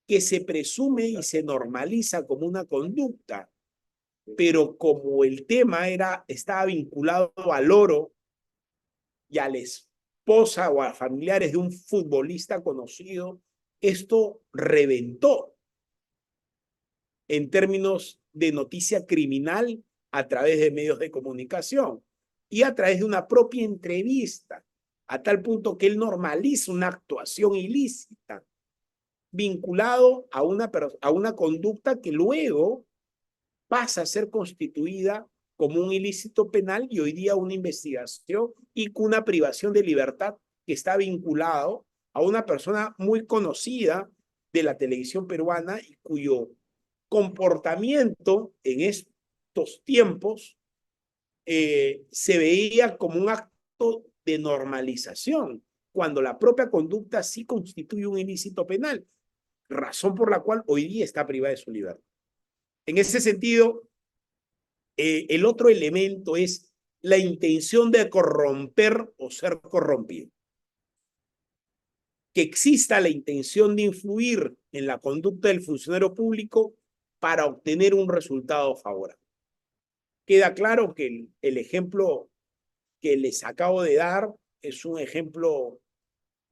que se presume y se normaliza como una conducta, pero como el tema estaba vinculado al oro y a la esposa o a familiares de un futbolista conocido, esto reventó en términos de noticia criminal a través de medios de comunicación y a través de una propia entrevista, a tal punto que él normaliza una actuación ilícita vinculado a una conducta que luego pasa a ser constituida como un ilícito penal y hoy día una investigación y una privación de libertad que está vinculado a una persona muy conocida de la televisión peruana y cuyo comportamiento en estos tiempos se veía como un acto de normalización, cuando la propia conducta sí constituye un ilícito penal, razón por la cual hoy día está privada de su libertad. En ese sentido, el otro elemento es la intención de corromper o ser corrompido. Que exista la intención de influir en la conducta del funcionario público para obtener un resultado favorable. Queda claro que el ejemplo que les acabo de dar es un ejemplo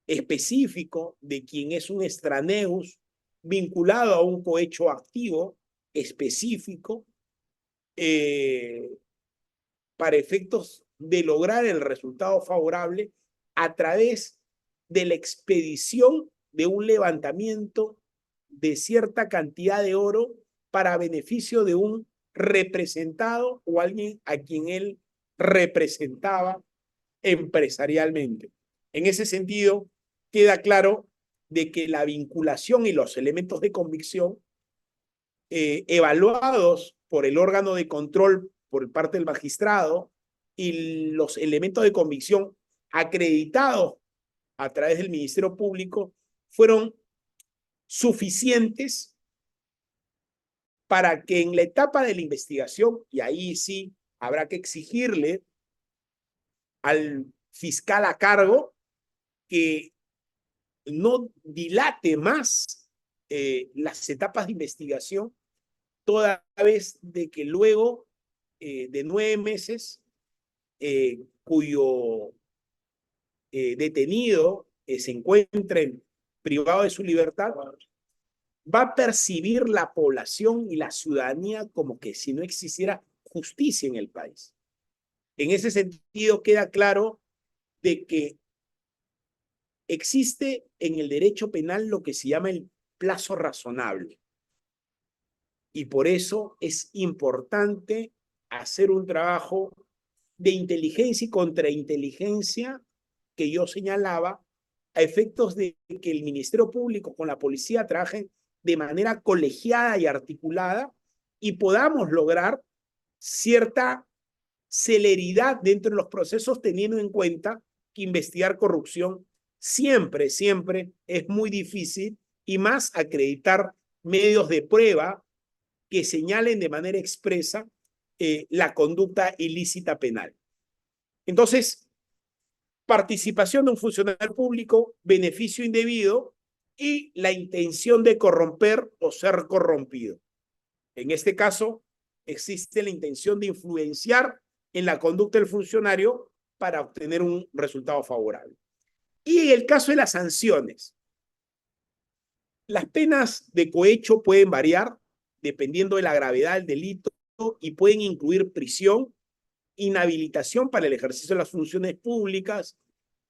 específico de quien es un extraneus vinculado a un cohecho activo específico para efectos de lograr el resultado favorable a través de la expedición de un levantamiento de cierta cantidad de oro para beneficio de un representado o alguien a quien él representaba empresarialmente. En ese sentido, queda claro de que la vinculación y los elementos de convicción evaluados por el órgano de control por parte del magistrado y los elementos de convicción acreditados a través del Ministerio Público fueron suficientes para que en la etapa de la investigación, y ahí sí habrá que exigirle al fiscal a cargo que no dilate más las etapas de investigación, toda vez de que luego de 9 meses, cuyo detenido se encuentre privado de su libertad, va a percibir la población y la ciudadanía como que si no existiera justicia en el país. En ese sentido, queda claro de que existe en el derecho penal lo que se llama el plazo razonable. Y por eso es importante hacer un trabajo de inteligencia y contrainteligencia que yo señalaba, a efectos de que el Ministerio Público con la policía trabajen de manera colegiada y articulada y podamos lograr cierta celeridad dentro de los procesos, teniendo en cuenta que investigar corrupción siempre, siempre es muy difícil, y más acreditar medios de prueba que señalen de manera expresa la conducta ilícita penal. Entonces, participación de un funcionario público, beneficio indebido, y la intención de corromper o ser corrompido. En este caso, existe la intención de influenciar en la conducta del funcionario para obtener un resultado favorable. Y en el caso de las sanciones, las penas de cohecho pueden variar dependiendo de la gravedad del delito y pueden incluir prisión, inhabilitación para el ejercicio de las funciones públicas,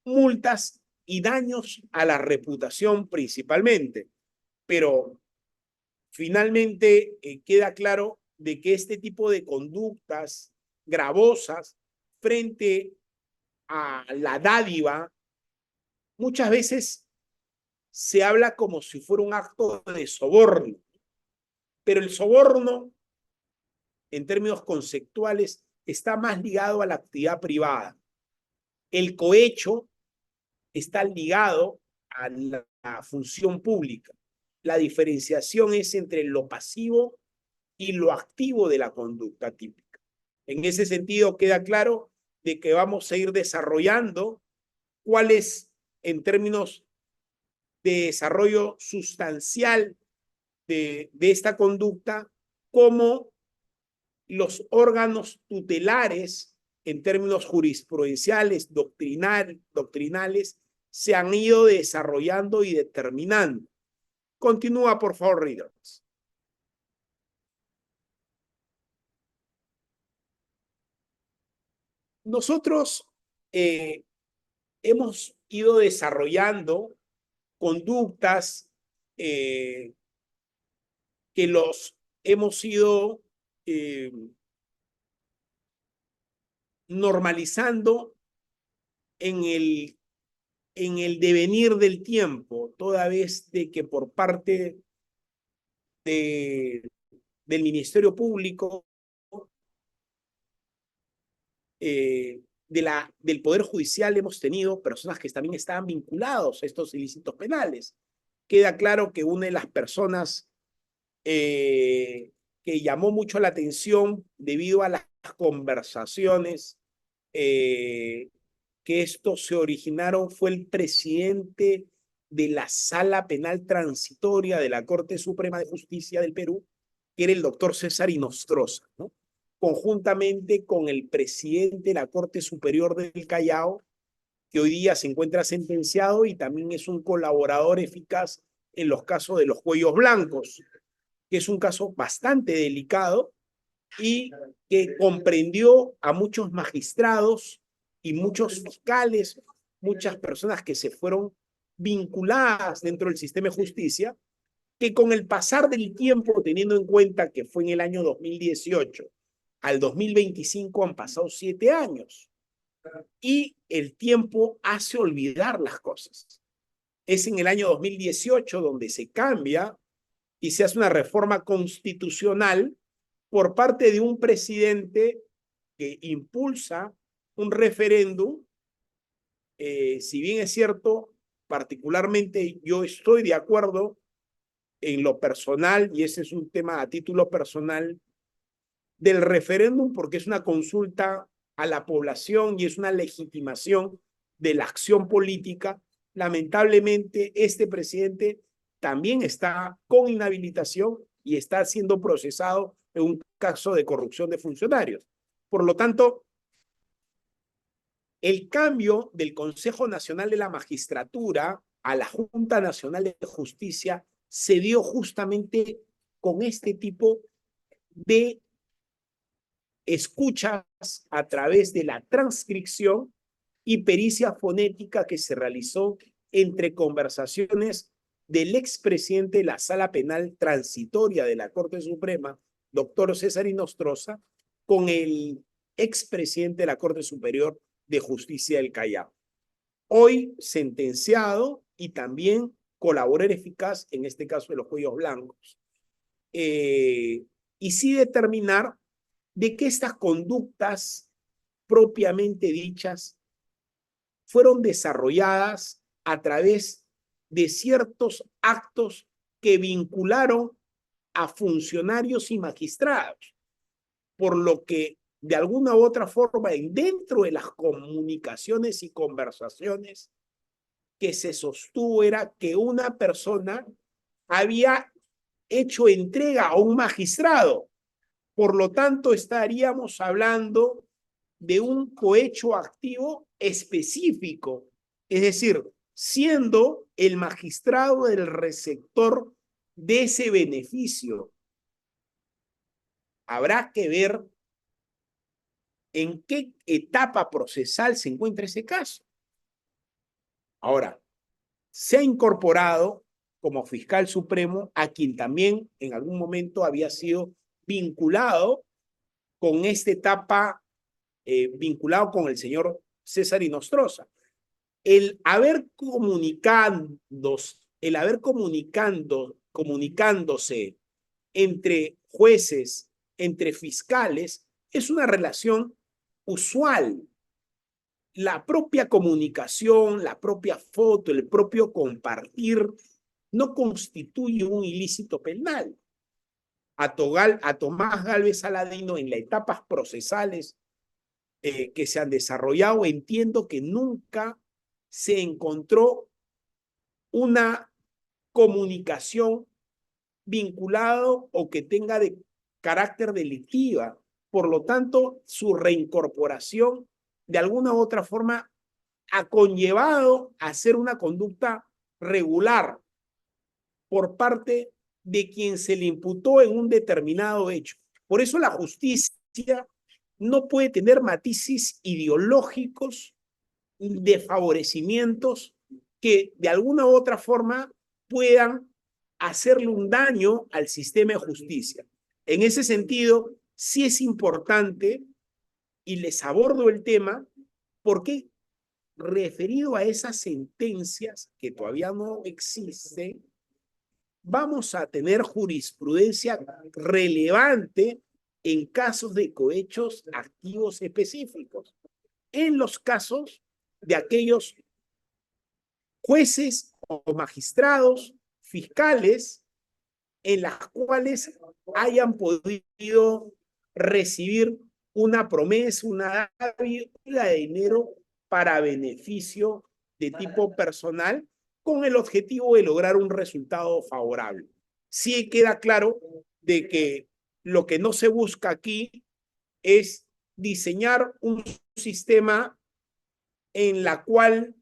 multas y daños a la reputación principalmente. Pero finalmente queda claro de que este tipo de conductas gravosas frente a la dádiva muchas veces se habla como si fuera un acto de soborno, pero el soborno en términos conceptuales está más ligado a la actividad privada. El cohecho está ligado a la función pública. La diferenciación es entre lo pasivo y lo activo de la conducta típica. En ese sentido, queda claro de que vamos a ir desarrollando cuáles, en términos de desarrollo sustancial de esta conducta, cómo los órganos tutelares, en términos jurisprudenciales, doctrinales, se han ido desarrollando y determinando. Continúa, por favor, Readers. Nosotros hemos ido desarrollando conductas que los hemos ido normalizando en el devenir del tiempo, toda vez de que por parte del Ministerio Público, del Poder Judicial, hemos tenido personas que también estaban vinculados a estos ilícitos penales. Queda claro que una de las personas que llamó mucho la atención debido a las conversaciones que estos se originaron fue el presidente de la Sala Penal Transitoria de la Corte Suprema de Justicia del Perú, que era el doctor César Inostroza, ¿no? Conjuntamente con el presidente de la Corte Superior del Callao, que hoy día se encuentra sentenciado y también es un colaborador eficaz en los casos de los cuellos blancos, que es un caso bastante delicado y que comprendió a muchos magistrados y muchos fiscales, muchas personas que se fueron vinculadas dentro del sistema de justicia, que con el pasar del tiempo, teniendo en cuenta que fue en el año 2018 al 2025 han pasado 7 años y el tiempo hace olvidar las cosas. Es en el año 2018 donde se cambia y se hace una reforma constitucional por parte de un presidente que impulsa un referéndum. Si bien es cierto, particularmente yo estoy de acuerdo en lo personal, y ese es un tema a título personal, del referéndum porque es una consulta a la población y es una legitimación de la acción política. Lamentablemente, este presidente también está con inhabilitación y está siendo procesado en un caso de corrupción de funcionarios. Por lo tanto, el cambio del Consejo Nacional de la Magistratura a la Junta Nacional de Justicia se dio justamente con este tipo de escuchas a través de la transcripción y pericia fonética que se realizó entre conversaciones del expresidente de la Sala Penal Transitoria de la Corte Suprema, doctor César Inostroza, con el expresidente de la Corte Superior de Justicia del Callao. Hoy sentenciado y también colaborador eficaz, en este caso de los cuellos blancos. Y sí determinar de que estas conductas propiamente dichas fueron desarrolladas a través de ciertos actos que vincularon a funcionarios y magistrados, por lo que de alguna u otra forma dentro de las comunicaciones y conversaciones que se sostuvo era que una persona había hecho entrega a un magistrado. Por lo tanto, estaríamos hablando de un cohecho activo específico, es decir, siendo el magistrado el receptor de ese beneficio. Habrá que ver en qué etapa procesal se encuentra ese caso. Ahora, se ha incorporado como fiscal supremo a quien también en algún momento había sido vinculado con esta etapa, vinculado con el señor César Inostroza. El haber comunicándose entre jueces, entre fiscales, es una relación usual. La propia comunicación, la propia foto, el propio compartir, no constituye un ilícito penal. A Tomás Gálvez Saladino, en las etapas procesales que se han desarrollado, entiendo que nunca se encontró una comunicación vinculado o que tenga de carácter delictiva. Por lo tanto, su reincorporación de alguna u otra forma ha conllevado a hacer una conducta regular por parte de quien se le imputó en un determinado hecho. Por eso la justicia no puede tener matices ideológicos de favorecimientos que de alguna u otra forma puedan hacerle un daño al sistema de justicia. En ese sentido, sí es importante, y les abordo el tema, porque referido a esas sentencias que todavía no existen, vamos a tener jurisprudencia relevante en casos de cohechos activos específicos. En los casos de aquellos jueces o magistrados, fiscales, en las cuales hayan podido recibir una promesa, una dádiva de dinero para beneficio de tipo personal, con el objetivo de lograr un resultado favorable. Sí queda claro de que lo que no se busca aquí es diseñar un sistema en la cual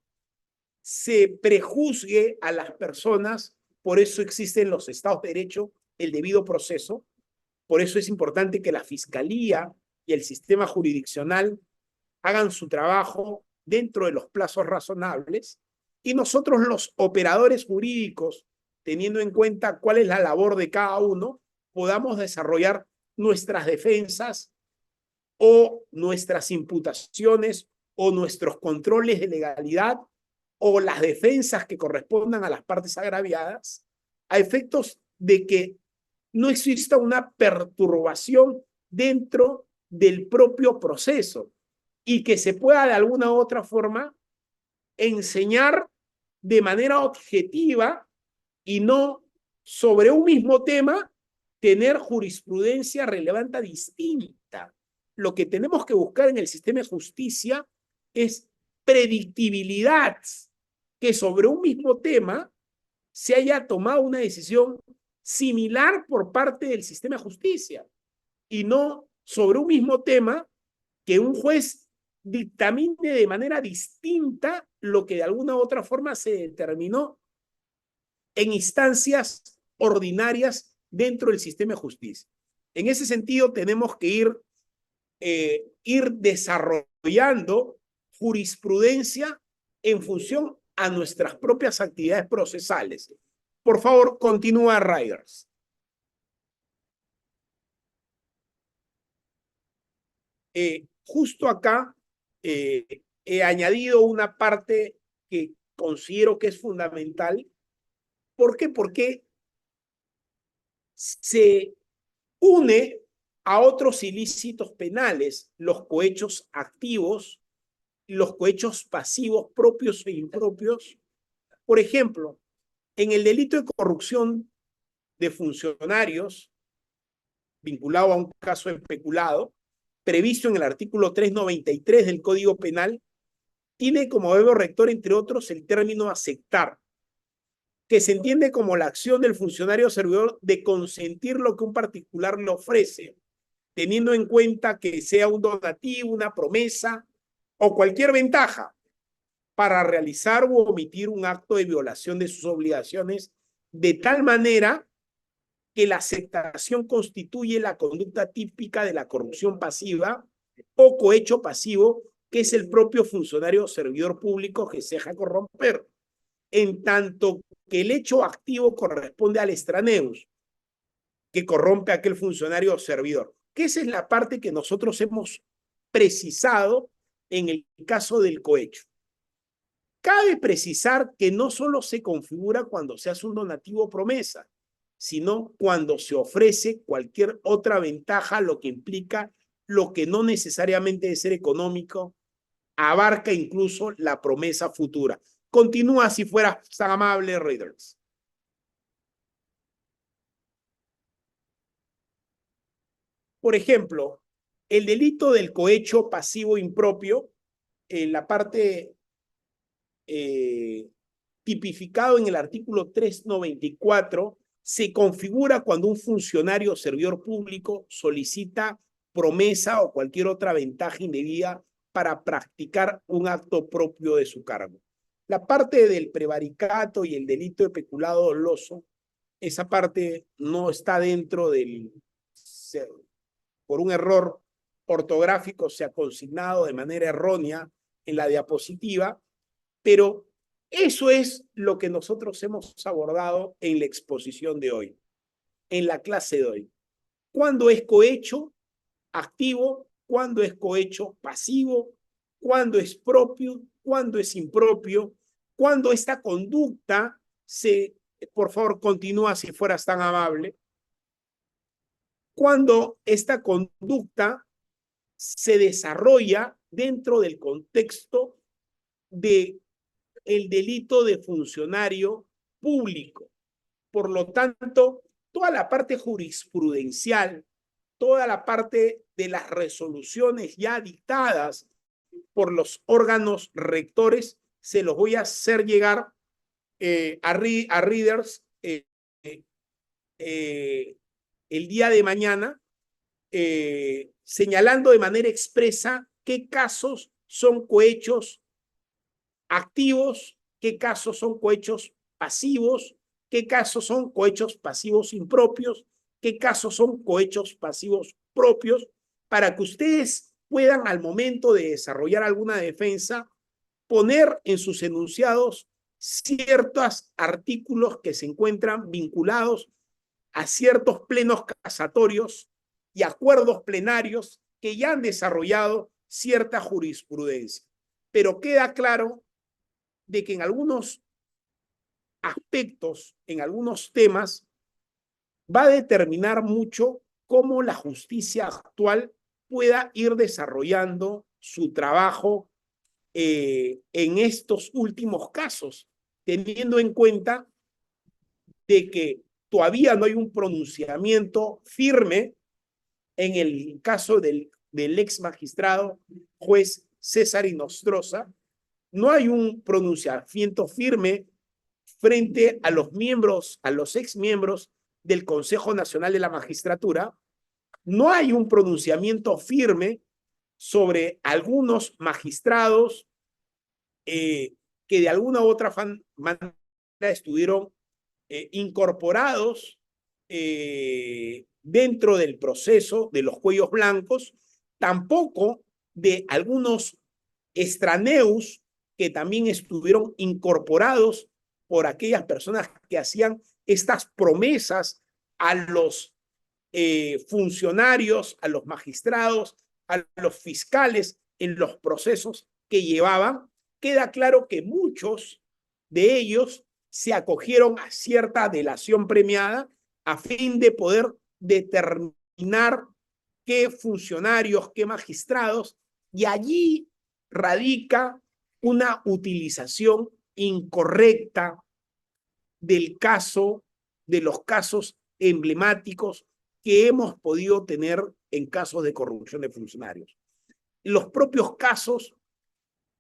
se prejuzgue a las personas. Por eso existen los estados de derecho, el debido proceso. Por eso es importante que la fiscalía y el sistema jurisdiccional hagan su trabajo dentro de los plazos razonables, y nosotros los operadores jurídicos, teniendo en cuenta cuál es la labor de cada uno, podamos desarrollar nuestras defensas o nuestras imputaciones o nuestros controles de legalidad o las defensas que correspondan a las partes agraviadas, a efectos de que no exista una perturbación dentro del propio proceso y que se pueda de alguna u otra forma enseñar de manera objetiva y no sobre un mismo tema tener jurisprudencia relevante distinta. Lo que tenemos que buscar en el sistema de justicia es predictibilidad, que sobre un mismo tema se haya tomado una decisión similar por parte del sistema de justicia y no sobre un mismo tema que un juez dictamine de manera distinta lo que de alguna u otra forma se determinó en instancias ordinarias dentro del sistema de justicia. En ese sentido, tenemos que ir desarrollando jurisprudencia en función a nuestras propias actividades procesales. Por favor, continúa, Riders. Justo acá he añadido una parte que considero que es fundamental. ¿Por qué? Porque se une a otros ilícitos penales, los cohechos activos, los cohechos pasivos propios e impropios. Por ejemplo, en el delito de corrupción de funcionarios vinculado a un caso de peculado, previsto en el artículo 393 del Código Penal, tiene como verbo rector, entre otros, el término aceptar, que se entiende como la acción del funcionario servidor de consentir lo que un particular le ofrece, teniendo en cuenta que sea un donativo, una promesa o cualquier ventaja para realizar u omitir un acto de violación de sus obligaciones, de tal manera que la aceptación constituye la conducta típica de la corrupción pasiva o cohecho pasivo, que es el propio funcionario o servidor público que se deja corromper, en tanto que el hecho activo corresponde al extraneus, que corrompe a aquel funcionario o servidor. Que esa es la parte que nosotros hemos precisado en el caso del cohecho. Cabe precisar que no solo se configura cuando se hace un donativo o promesa, sino cuando se ofrece cualquier otra ventaja, lo que implica lo que no necesariamente debe ser económico, abarca incluso la promesa futura. Continúa si fuera tan amable, Readers. Por ejemplo, el delito del cohecho pasivo impropio, en la parte tipificado en el artículo 394, se configura cuando un funcionario o servidor público solicita promesa o cualquier otra ventaja indebida para practicar un acto propio de su cargo. La parte del prevaricato y el delito de peculado doloso, esa parte no está dentro del, por un error ortográfico se ha consignado de manera errónea en la diapositiva, pero eso es lo que nosotros hemos abordado en la exposición de hoy, en la clase de hoy. ¿Cuándo es cohecho activo? ¿Cuándo es cohecho pasivo? ¿Cuándo es propio? ¿Cuándo es impropio? ¿Cuándo esta conducta se, por favor, continúa si fueras tan amable? Cuando esta conducta se desarrolla dentro del contexto de el delito de funcionario público. Por lo tanto, toda la parte jurisprudencial, toda la parte de las resoluciones ya dictadas por los órganos rectores, se los voy a hacer llegar a Readers el día de mañana, señalando de manera expresa qué casos son cohechos activos, qué casos son cohechos pasivos, qué casos son cohechos pasivos impropios, qué casos son cohechos pasivos propios, para que ustedes puedan al momento de desarrollar alguna defensa poner en sus enunciados ciertos artículos que se encuentran vinculados a ciertos plenos casatorios y acuerdos plenarios que ya han desarrollado cierta jurisprudencia. Pero queda claro de que en algunos aspectos, en algunos temas, va a determinar mucho cómo la justicia actual pueda ir desarrollando su trabajo en estos últimos casos, teniendo en cuenta de que todavía no hay un pronunciamiento firme en el caso del ex magistrado juez César Inostroza. No hay un pronunciamiento firme frente a los miembros, a los exmiembros del Consejo Nacional de la Magistratura. No hay un pronunciamiento firme sobre algunos magistrados que de alguna u otra manera estuvieron incorporados dentro del proceso de los cuellos blancos, tampoco de algunos extraneus que también estuvieron incorporados por aquellas personas que hacían estas promesas a los funcionarios, a los magistrados, a los fiscales en los procesos que llevaban. Queda claro que muchos de ellos se acogieron a cierta delación premiada a fin de poder determinar qué funcionarios, qué magistrados, y allí radica una utilización incorrecta del caso, de los casos emblemáticos que hemos podido tener en casos de corrupción de funcionarios. Los propios casos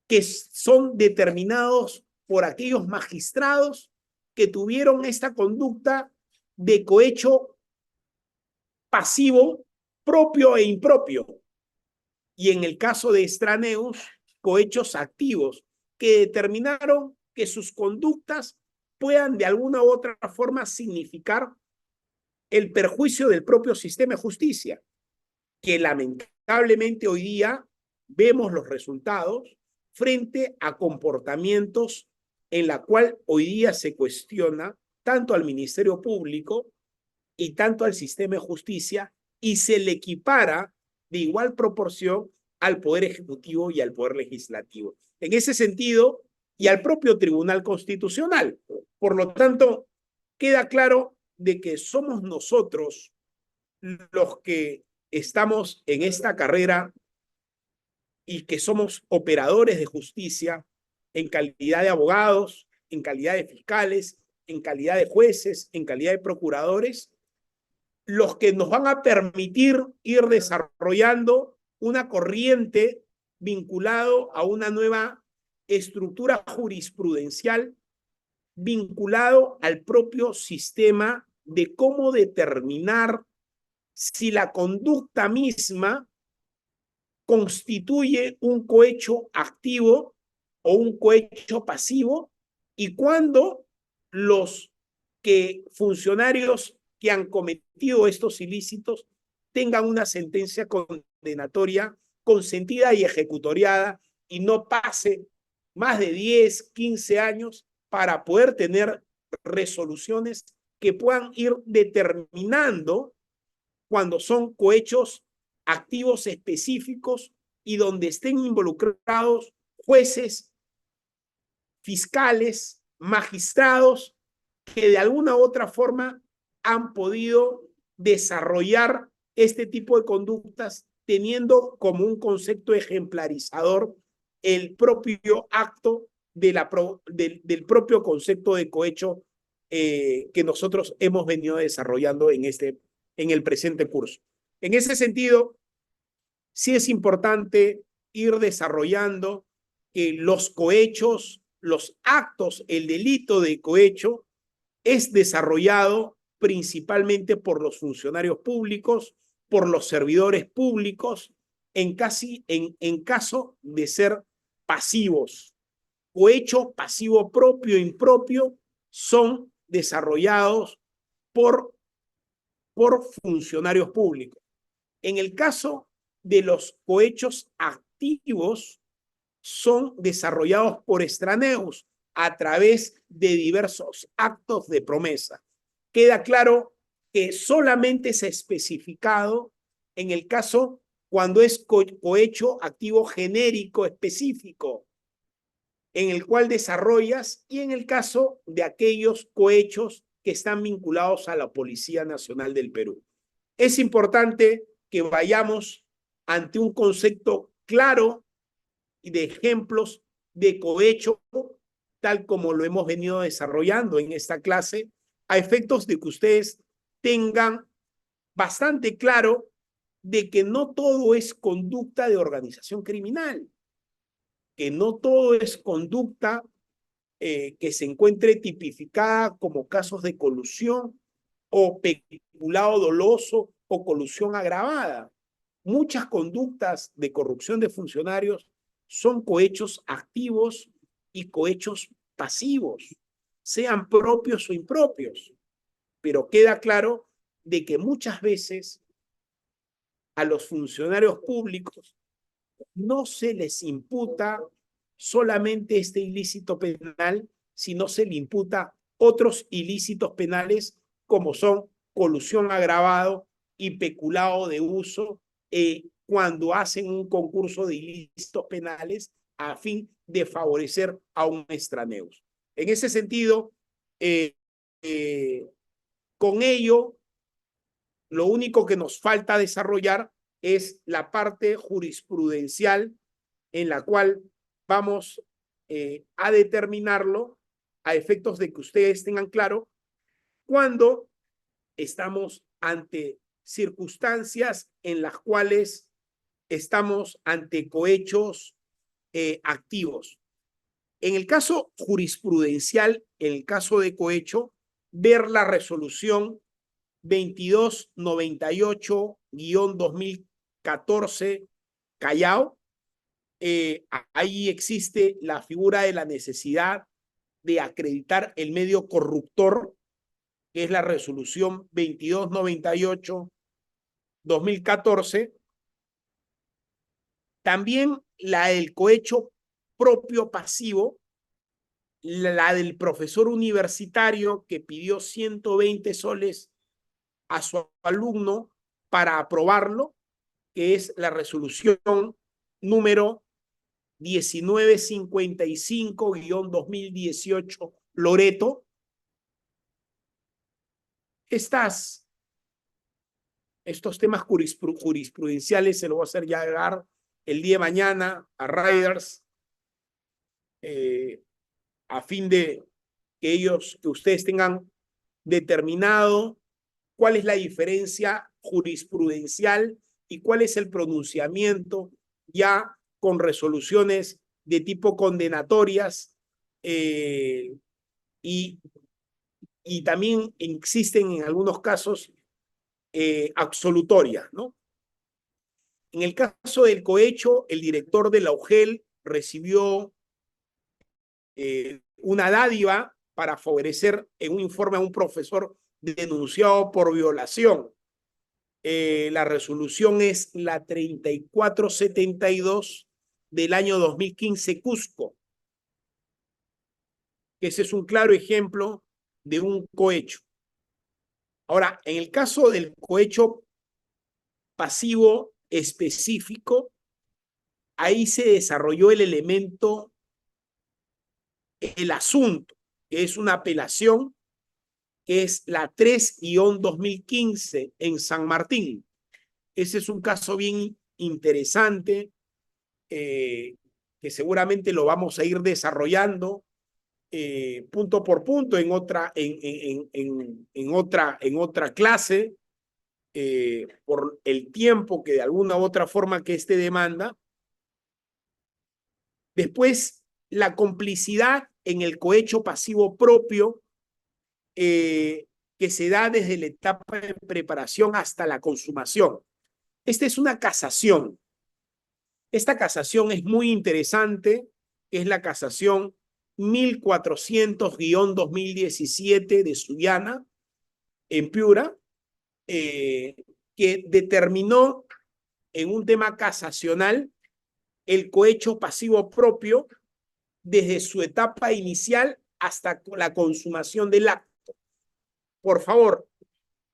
que son determinados por aquellos magistrados que tuvieron esta conducta de cohecho pasivo, propio e impropio. Y en el caso de extraneos, cohechos activos, que determinaron que sus conductas puedan de alguna u otra forma significar el perjuicio del propio sistema de justicia, que lamentablemente hoy día vemos los resultados frente a comportamientos en la cual hoy día se cuestiona tanto al Ministerio Público y tanto al sistema de justicia y se le equipara de igual proporción al Poder Ejecutivo y al Poder Legislativo. En ese sentido, y al propio Tribunal Constitucional. Por lo tanto, queda claro de que somos nosotros los que estamos en esta carrera y que somos operadores de justicia en calidad de abogados, en calidad de fiscales, en calidad de jueces, en calidad de procuradores, los que nos van a permitir ir desarrollando una corriente vinculado a una nueva estructura jurisprudencial, vinculado al propio sistema de cómo determinar si la conducta misma constituye un cohecho activo o un cohecho pasivo y cuando los funcionarios que han cometido estos ilícitos tengan una sentencia condenatoria consentida y ejecutoriada y no pase más de 10, 15 años para poder tener resoluciones que puedan ir determinando cuando son cohechos activos específicos y donde estén involucrados jueces, fiscales, magistrados que de alguna u otra forma han podido desarrollar este tipo de conductas teniendo como un concepto ejemplarizador el propio acto del propio concepto de cohecho que nosotros hemos venido desarrollando en el presente curso. En ese sentido, sí es importante ir desarrollando que los cohechos, los actos, el delito de cohecho es desarrollado principalmente por los funcionarios públicos, por los servidores públicos, en caso de ser pasivos. Cohecho pasivo propio e impropio son desarrollados por funcionarios públicos. En el caso de los cohechos activos, son desarrollados por extraneos a través de diversos actos de promesa. Queda claro que solamente se ha especificado en el caso cuando es cohecho activo genérico específico, en el cual desarrollas, y en el caso de aquellos cohechos que están vinculados a la Policía Nacional del Perú. Es importante que vayamos ante un concepto claro y de ejemplos de cohecho, tal como lo hemos venido desarrollando en esta clase, a efectos de que ustedes tengan bastante claro de que no todo es conducta de organización criminal, que no todo es conducta que se encuentre tipificada como casos de colusión o peculado doloso o colusión agravada. Muchas conductas de corrupción de funcionarios son cohechos activos y cohechos pasivos, sean propios o impropios. Pero queda claro de que muchas veces a los funcionarios públicos no se les imputa solamente este ilícito penal, sino se le imputa otros ilícitos penales como son colusión agravado y peculado de uso cuando hacen un concurso de ilícitos penales a fin de favorecer a un extranjero. En ese sentido, con ello, lo único que nos falta desarrollar es la parte jurisprudencial en la cual vamos a determinarlo a efectos de que ustedes tengan claro cuando estamos ante circunstancias en las cuales estamos ante cohechos activos. En el caso jurisprudencial, en el caso de cohecho, ver la resolución 2298-2014 Callao. Ahí existe la figura de la necesidad de acreditar el medio corruptor, que es la resolución 2298-2014. También la del cohecho propio pasivo, la del profesor universitario que pidió 120 soles a su alumno para aprobarlo, que es la resolución número 1955-2018 Loreto. Estos temas jurisprudenciales se los voy a hacer llegar el día de mañana a Riders, a fin de que ustedes tengan determinado cuál es la diferencia jurisprudencial y cuál es el pronunciamiento ya con resoluciones de tipo condenatorias, y también existen en algunos casos absolutorias, ¿no? En el caso del cohecho, el director de la UGEL recibió una dádiva para favorecer en un informe a un profesor denunciado por violación. La resolución es la 3472 del año 2015 Cusco. Ese es un claro ejemplo de un cohecho. Ahora, en el caso del cohecho pasivo específico, ahí se desarrolló el elemento, el asunto, que es una apelación, que es la 3-2015 en San Martín. Ese es un caso bien interesante, que seguramente lo vamos a ir desarrollando punto por punto en otra clase, por el tiempo que de alguna u otra forma que este demanda. Después, la complicidad en el cohecho pasivo propio, que se da desde la etapa de preparación hasta la consumación. Esta es una casación. Esta casación es muy interesante, es la casación 1400-2017 de Sullana, en Piura, que determinó en un tema casacional el cohecho pasivo propio desde su etapa inicial hasta la consumación del acto. Por favor,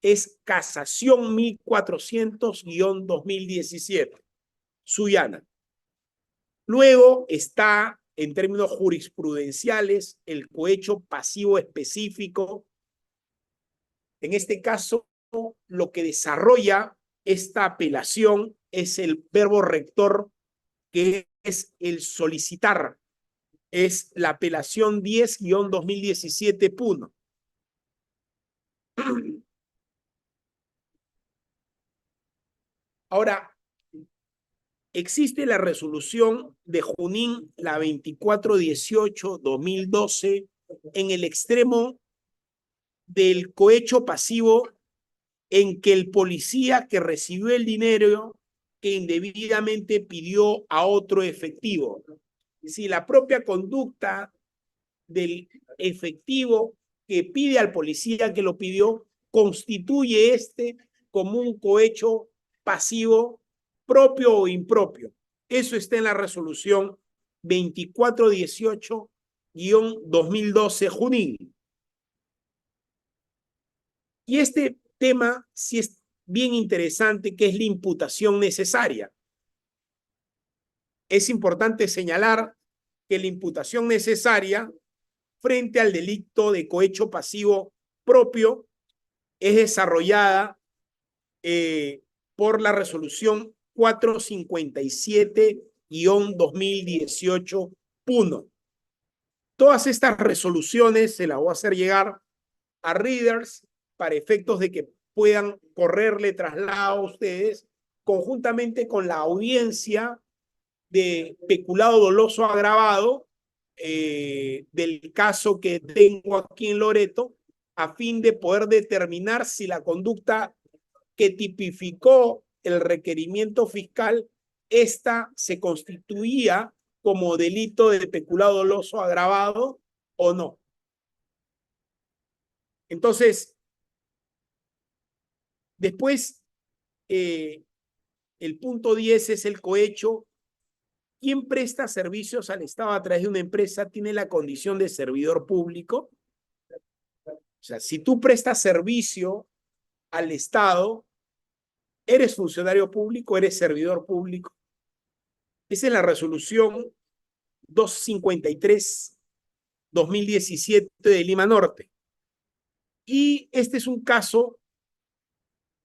es casación 1400-2017, Sullana. Luego está, en términos jurisprudenciales, el cohecho pasivo específico. En este caso, lo que desarrolla esta apelación es el verbo rector, que es el solicitar. Es la apelación 10-2017 Puno. Ahora, existe la resolución de Junín, la 2418-2012, en el extremo del cohecho pasivo, en que el policía que recibió el dinero que indebidamente pidió a otro efectivo. Si la propia conducta del efectivo que pide al policía que lo pidió constituye como un cohecho pasivo propio o impropio. Eso está en la resolución 2418-2012 Junín. Y este tema sí es bien interesante, que es la imputación necesaria. Es importante señalar que la imputación necesaria frente al delito de cohecho pasivo propio es desarrollada por la resolución 457-2018 Puno. Todas estas resoluciones se las voy a hacer llegar a Readers para efectos de que puedan correrle traslado a ustedes conjuntamente con la audiencia de peculado doloso agravado del caso que tengo aquí en Loreto, a fin de poder determinar si la conducta que tipificó el requerimiento fiscal, esta se constituía como delito de peculado doloso agravado o no. Entonces, después, el punto 10 es el cohecho. ¿Quién presta servicios al Estado a través de una empresa tiene la condición de servidor público? O sea, si tú prestas servicio al Estado, ¿eres funcionario público, eres servidor público? Esa es la resolución 253-2017 de Lima Norte. Y este es un caso,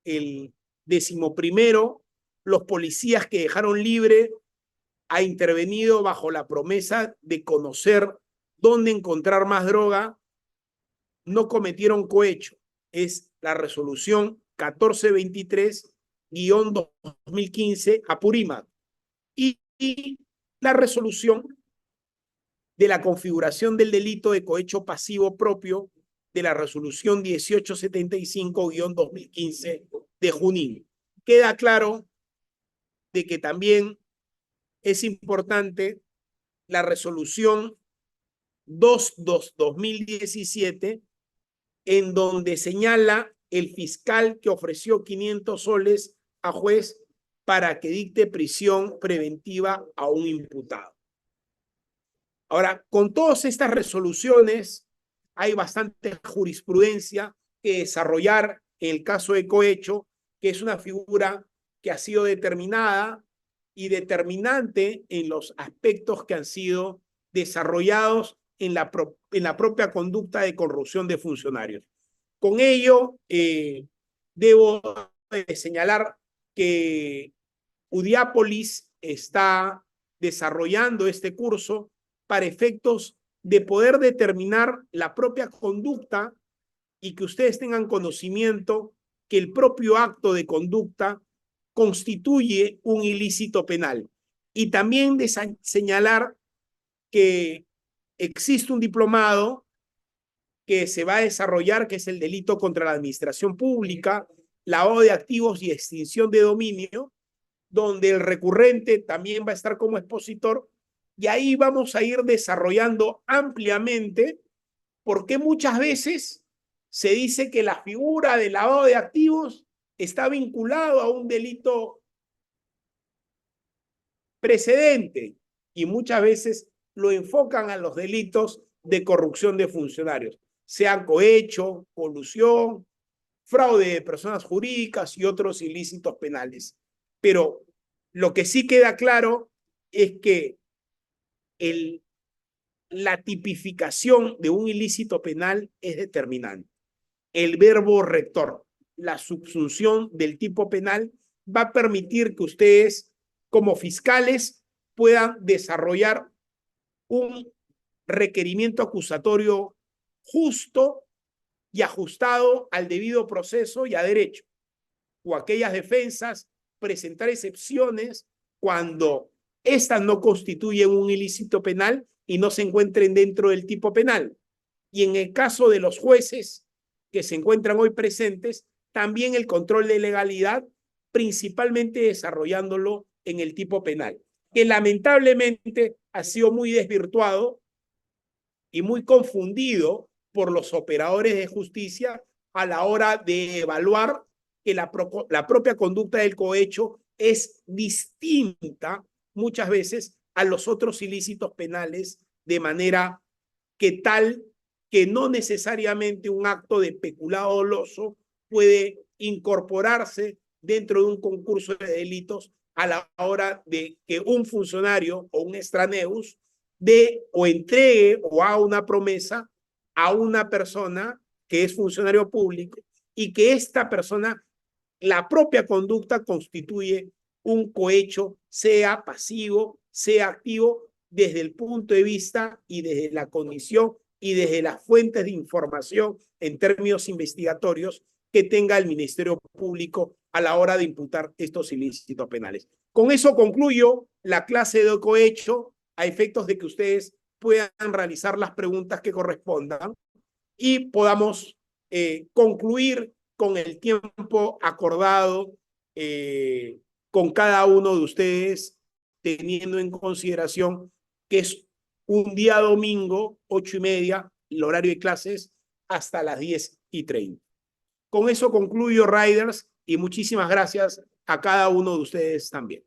el 11º, los policías que dejaron libre ha intervenido bajo la promesa de conocer dónde encontrar más droga, no cometieron cohecho. Es la resolución 1423-2015 Apurímac. Y la resolución de la configuración del delito de cohecho pasivo propio de la resolución 1875-2015 de Junín. Queda claro de que también es importante la resolución 22-2017, en donde señala el fiscal que ofreció 500 soles a juez para que dicte prisión preventiva a un imputado. Ahora, con todas estas resoluciones, hay bastante jurisprudencia que desarrollar en el caso de cohecho, que es una figura que ha sido determinada y determinante en los aspectos que han sido desarrollados en la propia conducta de corrupción de funcionarios. Con ello, debo señalar que Udiápolis está desarrollando este curso para efectos de poder determinar la propia conducta y que ustedes tengan conocimiento que el propio acto de conducta constituye un ilícito penal. Y también de señalar que existe un diplomado que se va a desarrollar, que es el delito contra la administración pública, lavado de activos y extinción de dominio, donde el recurrente también va a estar como expositor, y ahí vamos a ir desarrollando ampliamente porque muchas veces se dice que la figura de lavado de activos está vinculado a un delito precedente y muchas veces lo enfocan a los delitos de corrupción de funcionarios, sean cohecho, colusión, fraude de personas jurídicas y otros ilícitos penales. Pero lo que sí queda claro es que la tipificación de un ilícito penal es determinante. El verbo rector, la subsunción del tipo penal, va a permitir que ustedes, como fiscales, puedan desarrollar un requerimiento acusatorio justo y ajustado al debido proceso y a derecho, o aquellas defensas, presentar excepciones cuando éstas no constituyen un ilícito penal y no se encuentren dentro del tipo penal. Y en el caso de los jueces que se encuentran hoy presentes, también el control de legalidad, principalmente desarrollándolo en el tipo penal, que lamentablemente ha sido muy desvirtuado y muy confundido por los operadores de justicia a la hora de evaluar que la propia conducta del cohecho es distinta muchas veces a los otros ilícitos penales, de manera que tal que no necesariamente un acto de peculado doloso puede incorporarse dentro de un concurso de delitos a la hora de que un funcionario o un extraneus dé o entregue o haga una promesa a una persona que es funcionario público y que esta persona, la propia conducta constituye un cohecho, sea pasivo, sea activo, desde el punto de vista y desde la condición y desde las fuentes de información en términos investigatorios que tenga el Ministerio Público a la hora de imputar estos ilícitos penales. Con eso concluyo la clase de cohecho a efectos de que ustedes puedan realizar las preguntas que correspondan y podamos concluir con el tiempo acordado con cada uno de ustedes, teniendo en consideración que es un día domingo, 8:30, el horario de clases, hasta las 10:30. Con eso concluyo, Riders, y muchísimas gracias a cada uno de ustedes también.